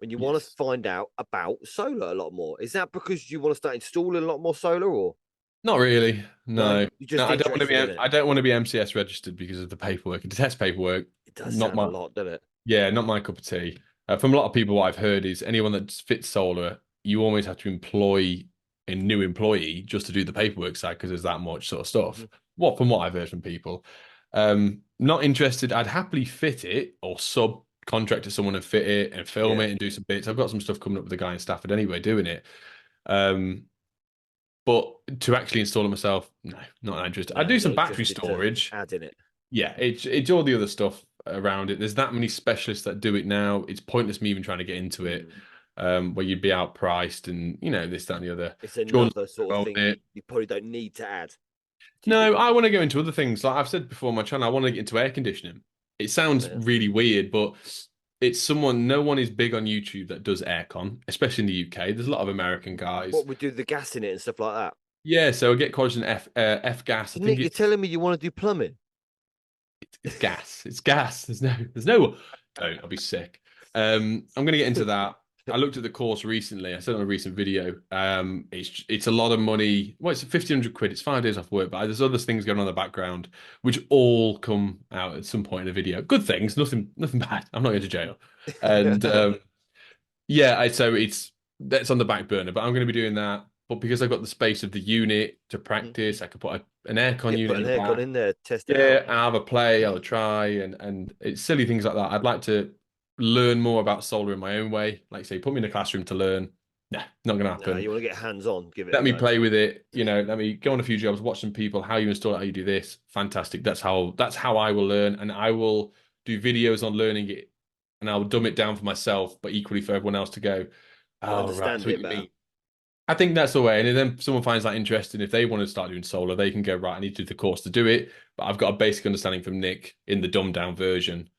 and you want to Yes. find out about solar a lot more. Is that because you want to start installing a lot more solar, or Not really. no? No. You're No, just I don't want to interested in be it. I don't want to be MCS registered because of the paperwork. I detest paperwork. It does Not sound a my lot, doesn't it? Yeah, not my cup of tea. From a lot of people, what I've heard is anyone that fits solar, you always have to employ a new employee just to do the paperwork side because there's that much sort of stuff. Mhm. From what I've heard from people, not interested. I'd happily fit it or subcontract to someone and fit it and film Yeah. it and do some bits. I've got some stuff coming up with a guy in Stafford anyway doing it. Um, but to actually install it myself, no, not that interested. I No, do you're some not battery interested to storage. add in it. Yeah, it's all the other stuff around it. There's that many specialists that do it now. It's pointless me even trying to get into it, Mm. where you'd be outpriced and this, that, and the other. It's John's another sort of on thing it. you probably don't need to add. Do you No, think? I want to go into other things. Like I've said before on my channel, I want to get into air conditioning. It sounds Yeah. really weird, but no one is big on YouTube that does aircon, especially in the UK. There's a lot of American guys. What would do the gas in it and stuff like that? Yeah, so I get college in F gas. I So think Nick, you're it's telling me you want to do plumbing? It's gas. It's gas. There's no. Don't. I'll be sick. I'm gonna get into that. I looked at the course recently. I said on a recent video. It's a lot of money. Well, it's 1,500 quid. It's 5 days off work, but there's other things going on in the background, which all come out at some point in the video. Good things. Nothing bad. I'm not going to jail. And yeah, so that's on the back burner, but I'm going to be doing that. But because I've got the space of the unit to Mhm. practice, I could put an aircon Yeah, unit put in an the aircon back. in there, test it out. Yeah, I'll have a play, I'll try, and it's silly things like that. I'd like to learn more about solar in my own way. Like say, put me in a classroom to learn. Nah, not gonna No, happen. you want to get hands on, give it a Let me go. play with it, let me go on a few jobs, watch some people, how you install it, how you do this. Fantastic. That's how I will learn, and I will do videos on learning it, and I'll dumb it down for myself, but equally for everyone else to go, oh right, that's Understand what it you better. mean. I think that's the way. And then someone finds that interesting. If they want to start doing solar, they can go, right, I need to do the course to do it. But I've got a basic understanding from Nick in the dumbed down version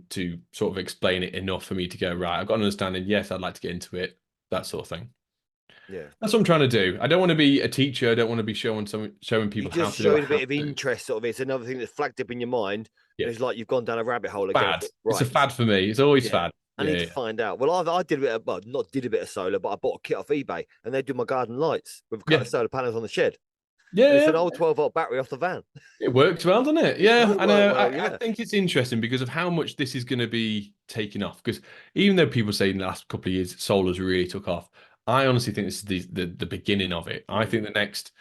to sort of explain it enough for me to go, right, I've got an understanding. Yes, I'd like to get into it, that sort of thing. Yeah. That's what I'm trying to do. I don't want to be a teacher. I don't want to be showing You people how just to do it, showing a how bit to of do it. interest, sort of. It's another thing that's flagged up in your mind. Yeah. And it's like you've gone down a rabbit hole again. Fad. It's a Right. fad for me. It's always Yeah. fad. I need Yeah. to Yeah. find out. Well, I did a bit of, well, not did a bit of solar, but I bought a kit off eBay and they do my garden lights with a couple Yeah. of solar panels on the shed. Yeah. And it's an Yeah. old 12-volt battery off the van. It works well, doesn't it? It Yeah, does I work know. well. I Yeah. think it's interesting because of how much this is going to be taking off. Because even though people say in the last couple of years solar's really took off, I honestly think this is the beginning of it. I Mm. think the next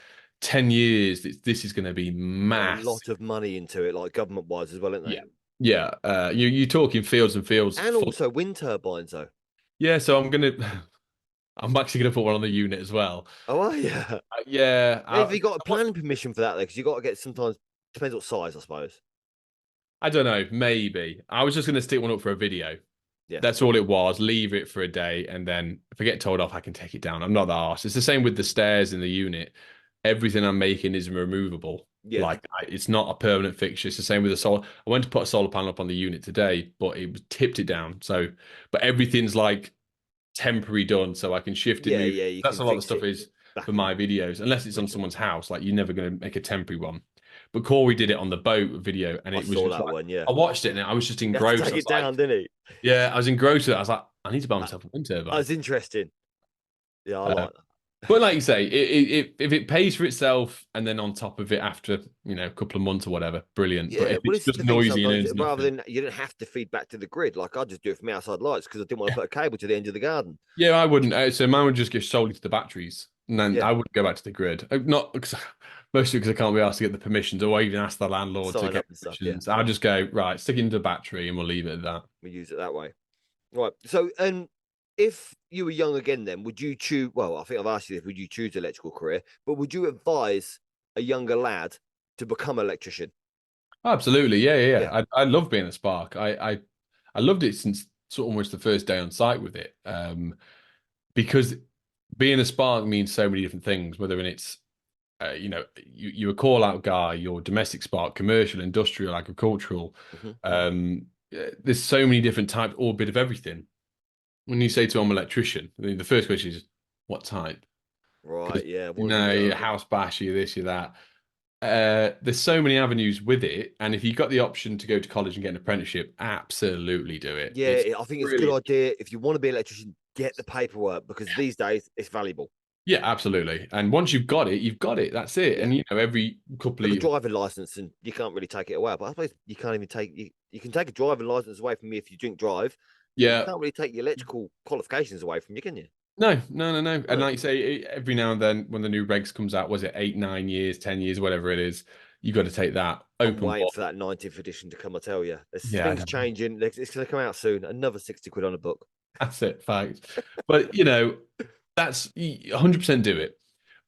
10 years, this is going to be Put a massive. lot of money into it, like government wise as well, isn't they? Yeah. Yeah, you're talking fields and fields And full. also wind turbines, though. Yeah, so I'm actually gonna put one on the unit as well. Oh, yeah. Yeah, Have you got a planning permission for that, though? Because you got to get sometimes, depends what size, I suppose. I don't know, maybe. I was just gonna stick one up for a video. Yeah. That's all it was. Leave it for a day, and then if I get told off, I can take it down. I'm not that arse. It's the same with the stairs in the unit. Everything I'm making is removable. Yeah. Like it's not a permanent fixture. It's the same with the solar. I went to put a solar panel up on the unit today, but it was tipped it down. So, but everything's like temporary done, so I can shift it, Yeah, move. yeah, you That's can a lot of fix stuff it is for back my videos, unless it's on original. someone's house. Like you're never going to make a temporary one. But Corey did it on the boat video, and I it was saw just that like one, yeah. I watched it and I was just You had to engrossed. take I was it like, down, didn't he? yeah, I was engrossed with it. I was like, I need to buy That, myself a wind turbine. that's interesting. Yeah, I Uh, like but like that. you say, if it pays for itself and then on top of it after, a couple of months or whatever, brilliant. But Yeah, if well, it's this is just the thing. noisy and Sometimes, earns rather nothing, than you don't have to feed back to the grid, like I just do it from outside lights because I didn't want to put a cable to the end of the garden. yeah, I wouldn't. So mine would just go solely to the batteries, and then Yeah, I wouldn't go back to the grid. Not because, mostly because I can't be asked to get the permissions, or even ask the landlord to sign get up and stuff. Yeah, permissions. I'll just go right, stick it into the battery, and we'll leave it at that. we use it that way. Right. So, and if you were young again, then would you choose? Well, I think I've asked you this. Would you choose electrical career? But would you advise a younger lad to become an electrician? Absolutely, yeah, yeah, Yeah. yeah. I love being a spark. I loved it since sort of almost the first day on site with it. Because being a spark means so many different things, whether it's you're a call out guy, you're domestic spark, commercial, industrial, agricultural. Hmm. There's so many different types, or a bit of everything. When you say to I'm an electrician, the first question is what type? Because Right. Yeah. What have you you're done? house bash, you're this, you're that. There's so many avenues with it, and if you've got the option to go to college and get an apprenticeship, absolutely do it. It's Yeah, I think it's a good brilliant. idea. If you want to be an electrician, get the paperwork because these days it's valuable. Yeah, absolutely. And once you've got it, you've got it. That's it. Yeah. And every couple Like a of driving license, and you can't really take it away. But I suppose you can't even take you can take a driving license away from me if you drink drive, but you yeah, can't really take your electrical qualifications away from you, can you? no, no, no, no. And No. like you say, every now and then when the new regs comes out, was it 8, 9 years, 10 years, whatever it is, you got to take that I'm open waiting book. for that 19th edition to come. I tell you, there's Yeah, I things know. changing. It's going to come out soon. Another 60 quid on a book. That's it, fact. But that's 100% do it.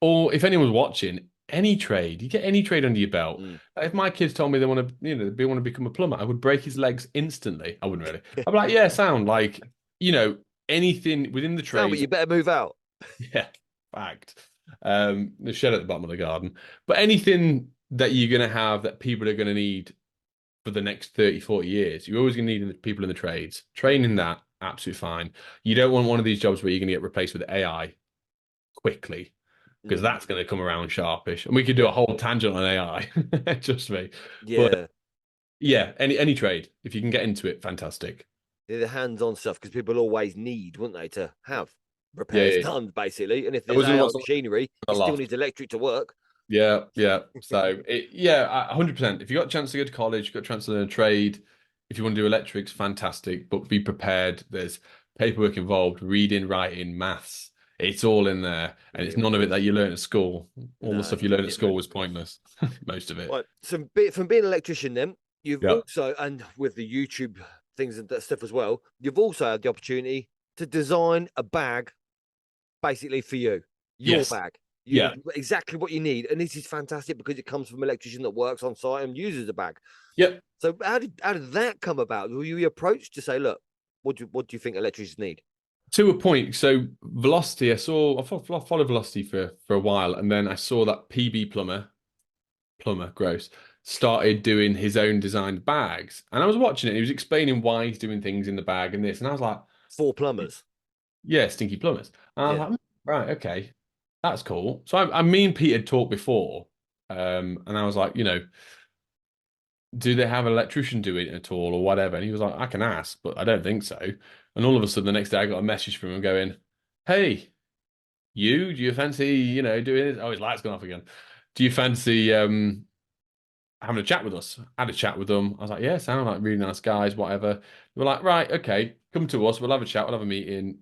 Or if anyone's watching, any trade, you get any trade under your belt. Mm. If my kids told me they want to, they want to become a plumber, I would break his legs instantly. I wouldn't really. I'd be like, yeah, sound like, you know, anything within the No, but trades. you better move out. Yeah, fact. The shed at the bottom of the garden. But anything that you're going to have that people are going to need for the next 30, 40 years, you're always going to need people in the trades. Training that, absolutely fine. You don't want one of these jobs where you're going to get replaced with AI quickly because Mm. that's going to come around sharpish. And we could do Yeah, a whole tangent on AI, trust me. But yeah. yeah, any trade, if you can get into it, fantastic. The hands-on stuff because people always need, wouldn't they, to have Yeah, repairs yeah. done basically. And if I there's was going to AI want someone machinery, in it the still loft. needs electric to work. Yeah, yeah. So yeah, 100%. If you got a chance to go to college, got a chance to learn a trade, if you want to do electrics, fantastic. But be prepared. There's paperwork involved, reading, writing, maths. It's all in there, and it's Yeah, none of of it course. that you learn at school. All the No, stuff you learn at school different. was pointless, most of it. Right. So from being an electrician, then you've Yeah. also, and with the YouTube things and that stuff as well, you've also had the opportunity to design a bag basically for you, your Yes. bag. You Yeah. exactly what you need, and this is fantastic because it comes from an electrician that works on site and uses a bag. Yep. So how did that come about? Were you approached to say, look, what do you think electricians need? To a point. So Velocity, followed Velocity for a while, and then I saw that PB plumber, gross, started doing his own designed bags, and I was watching it. And he was explaining why he's doing things in the bag and this, and I was like, For plumbers. yeah, stinky plumbers. And I was Yeah. like, right, okay, that's cool. So me and Pete had talked before, and I was like, do they have an electrician do it at all or whatever? And he was like, I can ask, but I don't think so. And all of a sudden, the next day, I got a message from him going, hey. Do you fancy, doing this? Oh, his light's gone off again. Do you fancy having a chat with us? I had a chat with them. I was like, yeah, sound like really nice guys, whatever. They were like, right, okay, come to us. We'll have a chat. We'll have a meeting.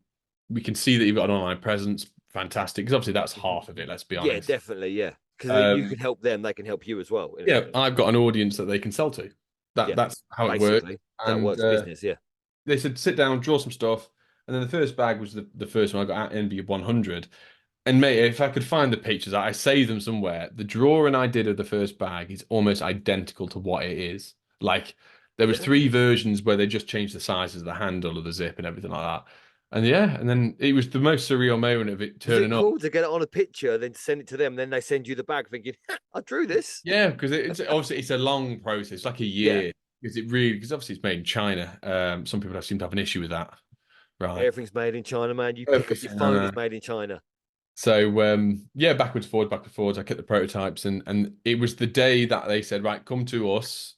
We can see that you've got an online presence. Fantastic. Because obviously that's half of it, let's be Yeah, honest. definitely. Yeah. Because you Um, can help them, they can help you as well, in yeah, effect. I've got an audience that they can sell to. Yeah, That's how it worked. basically that And works business. Yeah, they said, sit down, draw some stuff. And then the first bag was the first one I got at NB 100. And mate, if I could find the pictures, I saved them somewhere. The drawing I did of the first bag is almost identical to what it is. Like there was yeah. three versions where they just changed the sizes of the handle of the zip and everything like that. And yeah, and then it was the most surreal moment of it Was it turning up. cool to get it on a picture, then send it to them, then they send you the bag, thinking, "I drew this." Yeah, because it's obviously it's a long process, like a Yeah, year. Because obviously it's made in China. Some people seem to have an issue with that, right? everything's made in China, man. You pick up your Everything, I phone, know. it's made in China. So yeah, backwards, forwards. I kept the prototypes, and it was the day that they said, right, come to us.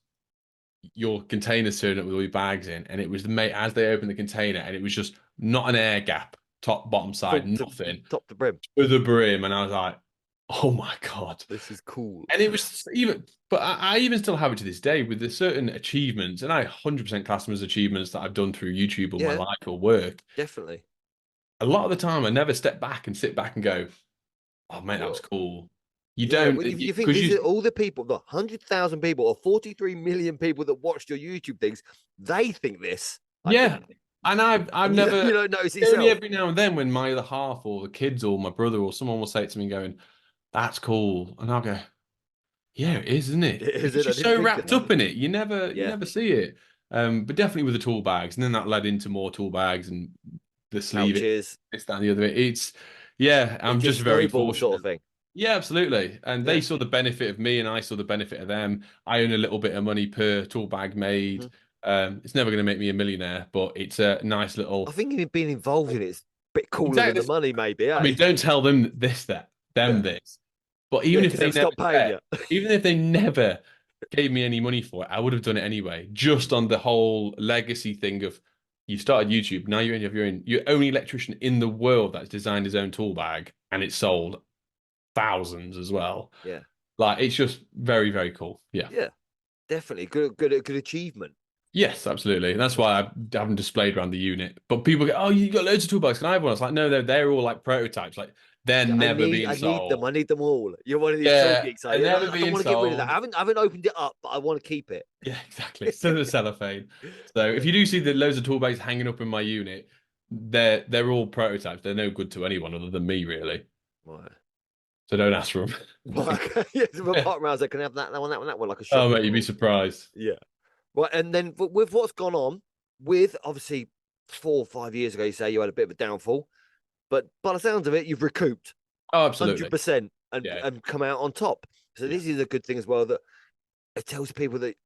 Your container's turned up with all your bags in, and it was the mate as they opened the container, and it was just not an air gap, top, bottom side, Full to nothing top to brim. to the brim, and I was like, oh my God. This is cool. And it was even, but I even still have it to this day with the certain achievements, and I 100% class them as achievements that I've done through YouTube or my Yeah, life or work. definitely. A lot of the time, I never step back and sit back and go, "Oh, mate, that was Well, cool." You yeah. don't, Well, you think because these are you, all the people, the 100,000 people or 43 million people that watched your YouTube things, they think this. I yeah. think, And I've and you don't, never, you don't notice it only yourself. every now and then when my other half or the kids or my brother or someone will say it to me, going, "That's cool," and I'll go, "Yeah, it is, isn't it?" Is Because it? I you're didn't so think wrapped about up it. in it, you Yeah, never see it. But definitely with the tool bags, and then that led into more tool bags and the sleeve, pouches. this, that, and the other bit. It's yeah, It I'm just just very snowballs, sort of fortunate. thing. Yeah, absolutely. And they Yeah. saw the benefit of me, and I saw the benefit of them. I earn a little bit of money per tool bag made. Mhm. It's never going to make me a millionaire, but it's a nice I little. think even being involved in it is a bit cooler than the Exactly. money, maybe. I Eh? mean, don't tell them this, that, them Yeah, this. But yeah, even if because they they'll never stop paying said, you. even if they never gave me any money for it, I would have done it anyway. Just on the whole legacy thing of you started YouTube, now you only have your only electrician in the world that's designed his own tool bag, and it's sold thousands as well. Yeah, Like it's just very, very cool. Yeah. yeah, definitely good achievement. Yes, absolutely. And that's why I haven't displayed around the unit. But people go, "Oh, you got loads of toolbox. Can I have one?" I was like, "No, they're all like prototypes. Like they're Yeah, never being I need them. sold." I need them all. You're one of these tool Yeah, geeks, are they're you? never I don't being want to get rid of that. sold. I haven't opened it up, but I want to keep it. Yeah, exactly. Still the cellophane. So if Yeah. you do see the loads of tool bags hanging up in my unit, they're all prototypes. They're no good to anyone other than me, really. Right. So don't ask for them. Right. Yeah, so apart from I can have that one, that one, like a Oh, shopping mate, you'd be mall. surprised. Yeah. Right. And then with what's gone on, with obviously 4 or 5 years ago, you say you had a bit of a downfall, but by the sounds of it, you've recouped Oh, absolutely. 100% Yeah, and come out on top. So yeah. this is a good thing as well, that it tells people that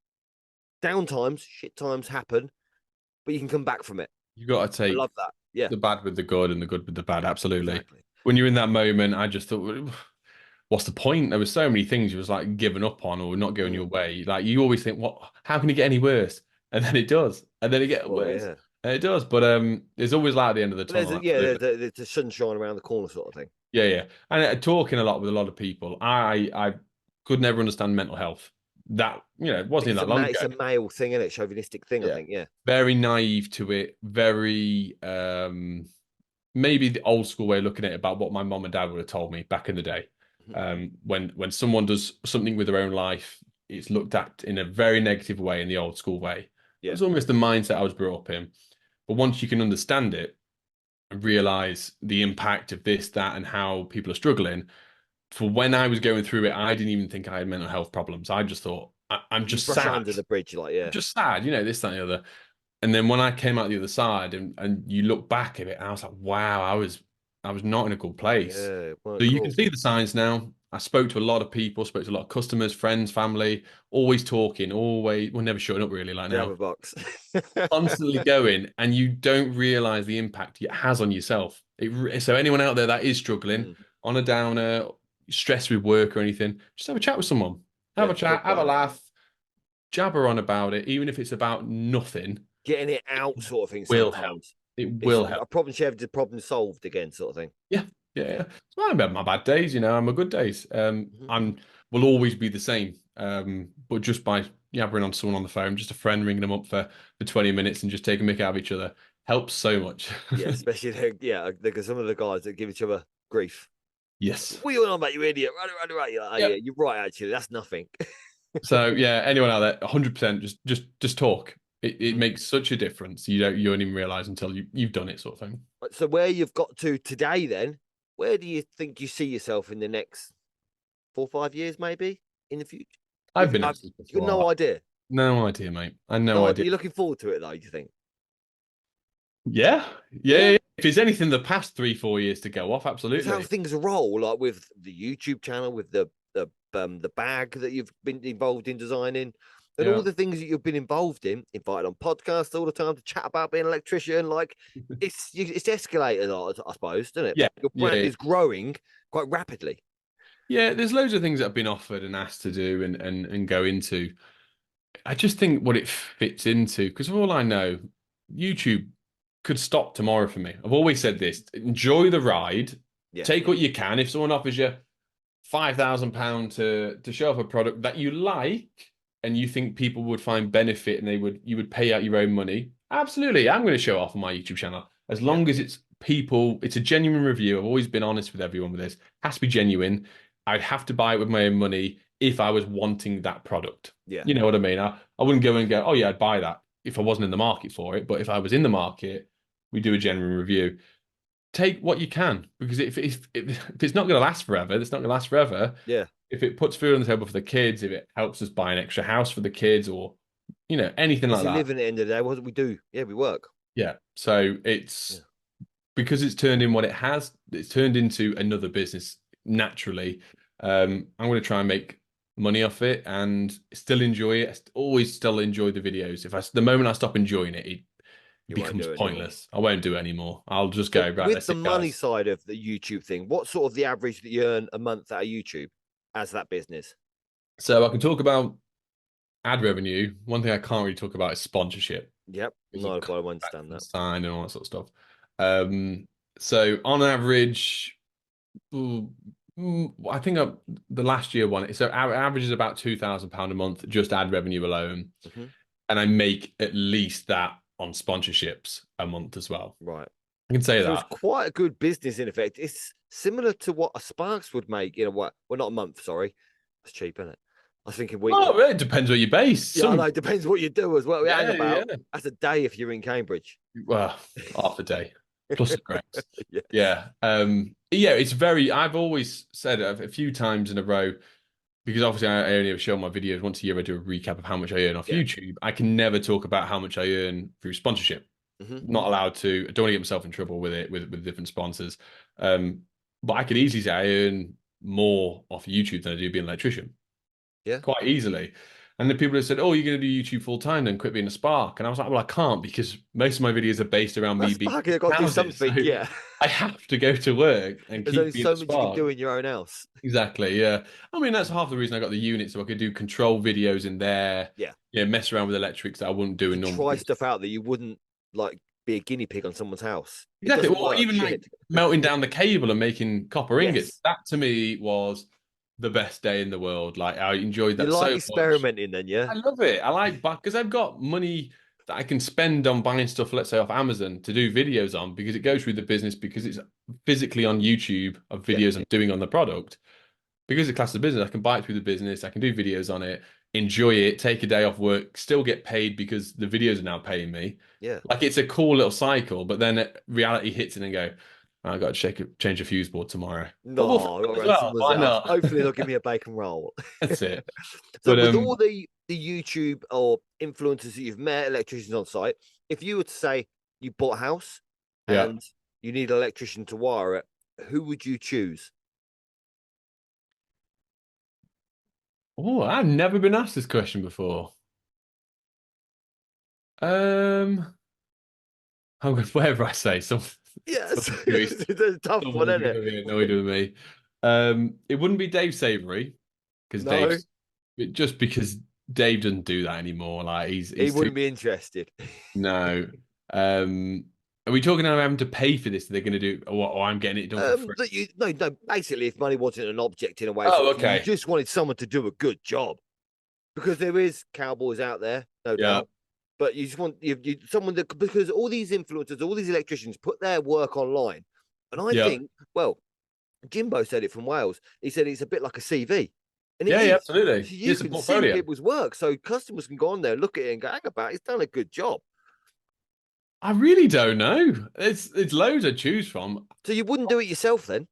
down times, shit times happen, but you can come back from it. You got to I take love that. Yeah, the bad with the good and the good with the bad. Absolutely. exactly. When you're in that moment, I just thought, what's the point? There were so many things you was like giving up on or not going Mm. your way. Like you always think, what? How can it get any worse? And then it does, and then it gets Well, worse, yeah. and it does. But there's always light at the end of the But tunnel. there's Absolutely. a sunshine around the corner sort of thing. Yeah, yeah. And talking a lot with a lot of people, I could never understand mental health. That it I wasn't think even that long ago. it's a male thing, isn't it? Chauvinistic thing, I Yeah, think. Yeah. very naive to it. Very maybe the old school way of looking at it about what my mom and dad would have told me back in the day. Mhm. When someone does something with their own life, it's looked at in a very negative way in the old school way. Yeah. It's almost the mindset I was brought up in. But once you can understand it and realize the impact of this, that, and how people are struggling, for when I was going through it, I didn't even think I had mental health problems. I just thought, I'm You just brush it sad. under the bridge, like, I'm yeah. just sad, this, that, and the other. And then when I came out the other side and you look back at it, and I was like, wow, I was not in a good place. Yeah, it So weren't you can cool. see the signs now. I spoke to a lot of people, spoke to a lot of customers, friends, family, always talking, always, we're never shutting up really like now, Jabberbox. constantly going, and you don't realize the impact it has on yourself. So anyone out there that is struggling Mm, on a downer, stressed with work or anything, just have a chat with someone. Have yeah, a chat, talk have a about it. laugh, jabber on about it, even if it's about nothing, Getting it out, sort of thing. will help. Sometimes It it's will help. a problem shared, the problem solved again, sort of thing. Yeah, yeah, yeah. So I have my bad days, and my good days. Mhm. I'm will always be the same. But just by yabbering on someone on the phone, just a friend ringing them up for 20 minutes and just taking a mick out of each other helps so much. Yeah, especially yeah, because some of the guys that give each other grief. Yes. What are you on about, you idiot? Right, right, right. You're like, oh, Yeah. yeah, you're right. Actually, that's nothing. So yeah, anyone out there, 100%, just talk. It Mm. makes such a difference. You don't even realize until you've done it, sort of thing. So where you've got to today, then, where do you think you see yourself in the next 4 or 5 years, maybe in the future? I've been asked this You got before. no idea. No idea, mate. I no No, idea. you're looking forward to it though. Do you think? Yeah, yeah, Yeah, yeah. If there's anything the past 3 4 years to go off, it's how absolutely. things roll, like with the YouTube channel, with the bag that you've been involved in designing, and all Yeah. the things that you've been involved in, invited on podcasts all the time to chat about being an electrician. Like it's escalated, I suppose, doesn't it? Yeah, Your brand yeah, is growing quite rapidly. yeah. There's loads of things that I've been offered and asked to do and go into. I just think what it fits into, because for all I know, YouTube could stop tomorrow for me. I've always said this: enjoy the ride, Yeah, take what you can. If someone offers you £5,000 to show off a product that you like and you think people would find benefit and you would pay out your own money, absolutely, I'm going to show off on my YouTube channel as yeah, long as it's a genuine review. I've always been honest with everyone with this. Has to be genuine. I'd have to buy it with my own money if I was wanting that product. yeah. You know what I mean? I wouldn't go and go, oh yeah, I'd buy that if I wasn't in the market for it. But if I was in the market, we do a genuine review. Take what you can, because if it's not going to last forever, it's not going to last forever. Yeah. If it puts food on the table for the kids, if it helps us buy an extra house for the kids, or anything It's like a that, living at the end of the day. What do we do? Yeah, we work. yeah. So Yeah. it's because it's turned in what it has. It's turned into another business naturally. I'm going to try and make money off it and still enjoy it. Always still enjoy the videos. The moment I stop enjoying it, it You won't becomes do it anymore. pointless. I won't do it anymore. I'll just So go, right, with that's the it, money guys. side of the YouTube thing, what sort of the average that you earn a month out of YouTube as that business? So I can talk about ad revenue. One thing I can't really talk about is sponsorship Yep. because of No, but I contracts understand and that. sign and all that sort of stuff. So on average, I think the last year one, so our average is about £2,000 a month, just ad revenue alone. Hmm. And I make at least that on sponsorships a month as well. Right. I can say So it's that. quite a good business in effect. It's similar to what a Sparks would make in a what? Well, not a month. Sorry, that's cheap, isn't it? I was thinking weekly. Oh, it depends where you're based. Yeah, I know. It depends what you do as well. We hang Yeah, yeah. about. That's a day if you're in Cambridge. Well, half a day plus the breaks. Yeah. Yeah. Yeah, I've always said it a few times in a row, because obviously I only ever show my videos once a year. I do a recap of how much I earn off Yeah. YouTube. I can never talk about how much I earn through sponsorship. Hmm. Not allowed to. I don't want to get myself in trouble with it with different sponsors. Um, but I could easily say I earn more off YouTube than I do being an electrician, Yeah. quite easily. And then people have said, "Oh, you're going to do YouTube full time, then quit being a Spark." And I was like, "Well, I can't, because most of my videos are based around me That's being fucking. I've got to do houses, so something. Yeah. I have to go to work and There's only keep being so a much you can Spark." do in your own house. Exactly, yeah. I mean, that's half the reason I got the unit, so I could do control videos in there, Yeah. mess around with electrics that I wouldn't You do in can normal try videos. stuff out that you wouldn't like be a guinea pig on someone's house. It Exactly. doesn't Well, work. even like Shit. melting down the cable and making copper ingots, Yes. that to me was the best day in the world. Like, I enjoyed You that like so much. experimenting then, yeah? I love it. I like because I've got money that I can spend on buying stuff, let's say off Amazon, to do videos on, because it goes through the business, because it's physically on YouTube of Yeah. videos I'm doing on the product. Because it's class of business, I can buy it through the business, I can do videos on it, enjoy it, take a day off work, still get paid because the videos are now paying me. Yeah. Like, it's a cool little cycle, but then reality hits it and go, I got to change a fuse board tomorrow. But we'll No, I've got to as run well. someone's Why house. not? Hopefully they'll give me a bacon roll. That's it. So But with all the YouTube or influencers that you've met, electricians on site, if you were to say you bought a house yeah. and you need an electrician to wire it, who would you choose? Oh, I've never been asked this question before. Um, whatever I say, Yes, someone's gonna be, it's a tough one, someone's isn't gonna it? be annoyed with me. It wouldn't be Dave Savory, because No, just because Dave doesn't do that anymore. Like, he he's too. wouldn't be interested. No. Are we talking about having to pay for this? They're going to do, or I'm getting it done for free? That you no, no. Basically, if money wasn't an object in a way, Oh, sort of thing, you okay. just wanted someone to do a good job, because there is cowboys out there, no Yeah. doubt. But you just want someone that, because all these influencers, all these electricians put their work online, and I Yeah. think, well, Jimbo said it from Wales. He said it's a bit like a CV. And it Yeah, yeah, is. absolutely. So you It's a can see portfolio. people's work. So customers can go on there, look at it, and go, hang about, he's done a good job. I really don't know. It's loads to choose from. So you wouldn't do it yourself then?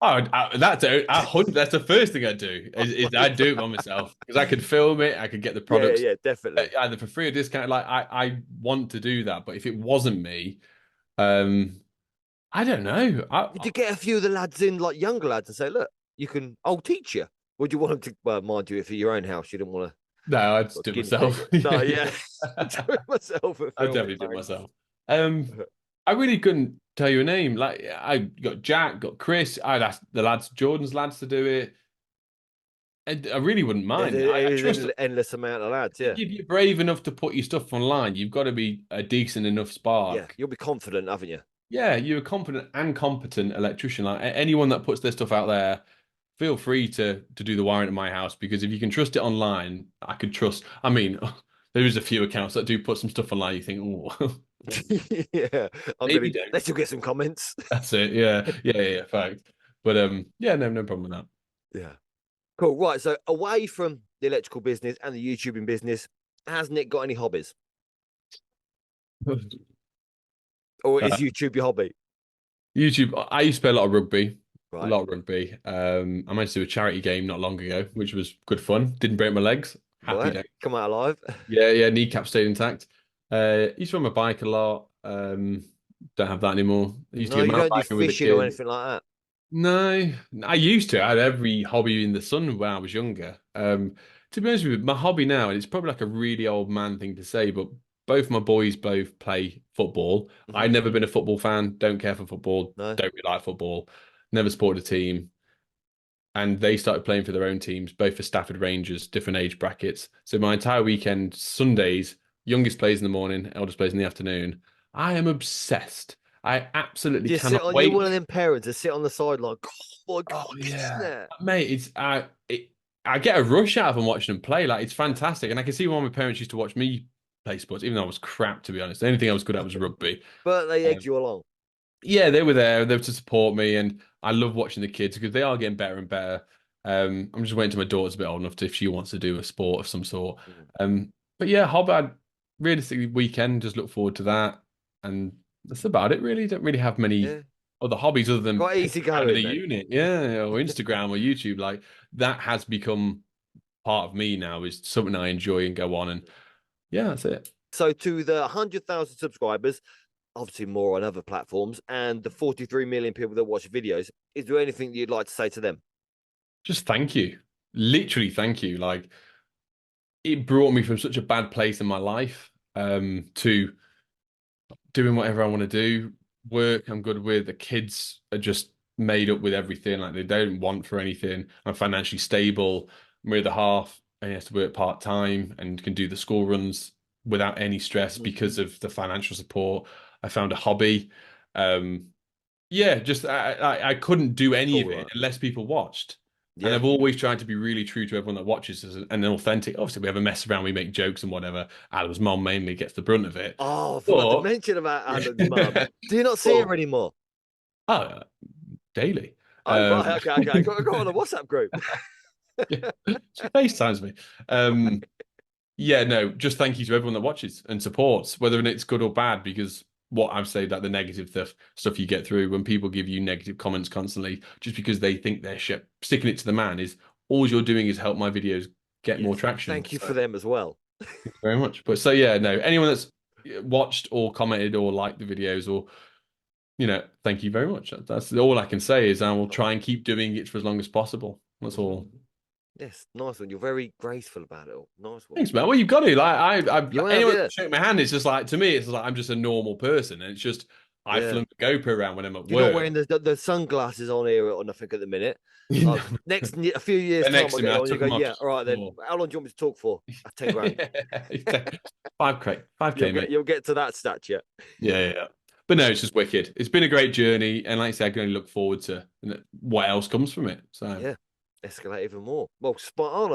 That's the first thing I do is I do it by myself because I could film it, I could get the Yeah, products yeah, definitely. either for free or discount. Like I want to do that, but if it wasn't me, um, I don't know. Did you get a few of the lads in, like younger lads, and say, look, I'll teach you? Would you want them to, well, mind you, if at your own house, you didn't want No, I'd to just do it guinea pig myself. it. No, Yeah, yeah. yeah. Do it myself and I'd film it, definitely do it thanks. myself. I really couldn't tell you a name. Like I got Jack, got Chris. I'd ask the lads, Jordan's lads, to do it. I really wouldn't mind. I There's trust an endless amount of lads, yeah. if you're brave enough to put your stuff online, you've got to be a decent enough Yeah, spark. you'll be confident, haven't you? Yeah, you're a competent and competent electrician. Like anyone that puts their stuff out there, feel free to do the wiring at my house because if you can trust it online, I could trust. I mean, there is a few accounts that do put some stuff online. You think, oh, Yeah, maybe don't. let's get some comments. That's it. Yeah, yeah, yeah, fact. But yeah, no problem with Yeah. Cool. Right. So away from the electrical business and the YouTubing business, has Nick got any hobbies? that. Or is YouTube your hobby? YouTube. I used to play a lot of rugby. A Right. lot of rugby. I managed to do a charity game not long ago, which was good fun. Didn't break my legs. Happy Right. day. Come out alive. Yeah, yeah. Kneecap stayed intact. Used to ride my bike a lot. Don't have that anymore. I used to No, go you mountain don't do biking with the fishing or kids. anything like that. No, I used to. I had every hobby in the sun when I was younger. To be honest with you, my hobby now, and it's probably like a really old man thing to say, but both my boys both play football. Hmm. I've never been a football fan, don't care for football, No. don't really like football, never supported a team. And they started playing for their own teams, both for Stafford Rangers, different age brackets. So my entire weekend, Sundays, youngest plays in the morning, eldest plays in the afternoon. I am obsessed. I absolutely You sit cannot on. You're one wait. of them parents that sit on the sideline. Oh my Oh god, this and yeah, that. mate. I get a rush out of them watching them play. Like it's fantastic, and I can see why my parents used to watch me play sports, even though I was crap to be honest. The only thing I was good at was rugby. But they egged Um, you along. yeah, they were there. They were to support me, and I love watching the kids because they are getting better and better. I'm just waiting till my daughter's a bit old enough to if she wants to do a sport of some sort. Mm. But yeah, Hobart realistically weekend just look forward to that, and that's about it. Really, don't really have many Yeah. other hobbies other than Quite easy picking around in the going then. unit. Yeah, or Instagram or YouTube. Like that has become part of me now. Is something I enjoy and go on, and yeah, that's it. So to the 100,000 subscribers, obviously more on other platforms, and the 43 million people that watch videos, is there anything you'd like to say to them? Just thank you. Literally, thank you. Like it brought me from such a bad place in my life to doing whatever I want to do. Work I'm good with. The kids are just made up with everything. Like they don't want for anything. I'm financially stable. My other half and he has to work part time and can do the school runs without any stress Mhm. because of the financial support. I found a hobby. Um, yeah, just I couldn't do any of Cool, it right? unless people watched. And Yeah. I've always tried to be really true to everyone that watches us and authentic. Obviously, we have a mess around, we make jokes and whatever. Adam's mom mainly gets the brunt of it. Oh, I forgot to But mention about yeah. Alan's mum. Do you not see But her anymore? oh, daily. Oh, Um, right. Okay, okay. Go on a WhatsApp group. yeah, she FaceTimes me. Yeah, no, just thank you to everyone that watches and supports, whether it's good or bad, because what I've said that the negative stuff you get through when people give you negative comments constantly, just because they think they're shit, sticking it to the man is all you're doing is help my videos get more Yes. traction. Thank you So for them as well. thank you very much. But so yeah, no, anyone that's watched or commented or liked the videos or thank you very much. That's all I can say is I will try and keep doing it for as long as possible. That's Mhm. all. Yes, nice one. You're very graceful about it all. Nice one. Thanks, man. Well, you've got to. Like, You have, anyone yeah. shake my hand, it's just like to me, it's like I'm just a normal person, and it's just I Yeah. flung the GoPro around when I'm at You're not work. wearing the sunglasses on here or nothing at the minute. Like a few years They're time, next I'll to me. get it I on. You took go, them off yeah, just all right then. before. How long do you want me to talk for? 10 grand. Yeah. 5K, 5K, mate. You'll get to that stature. Yeah, yeah, yeah. But no, it's just wicked. It's been a great journey, and like I said, I can only look forward to what else comes from it. So. Yeah, escalate even more. Well, spot on.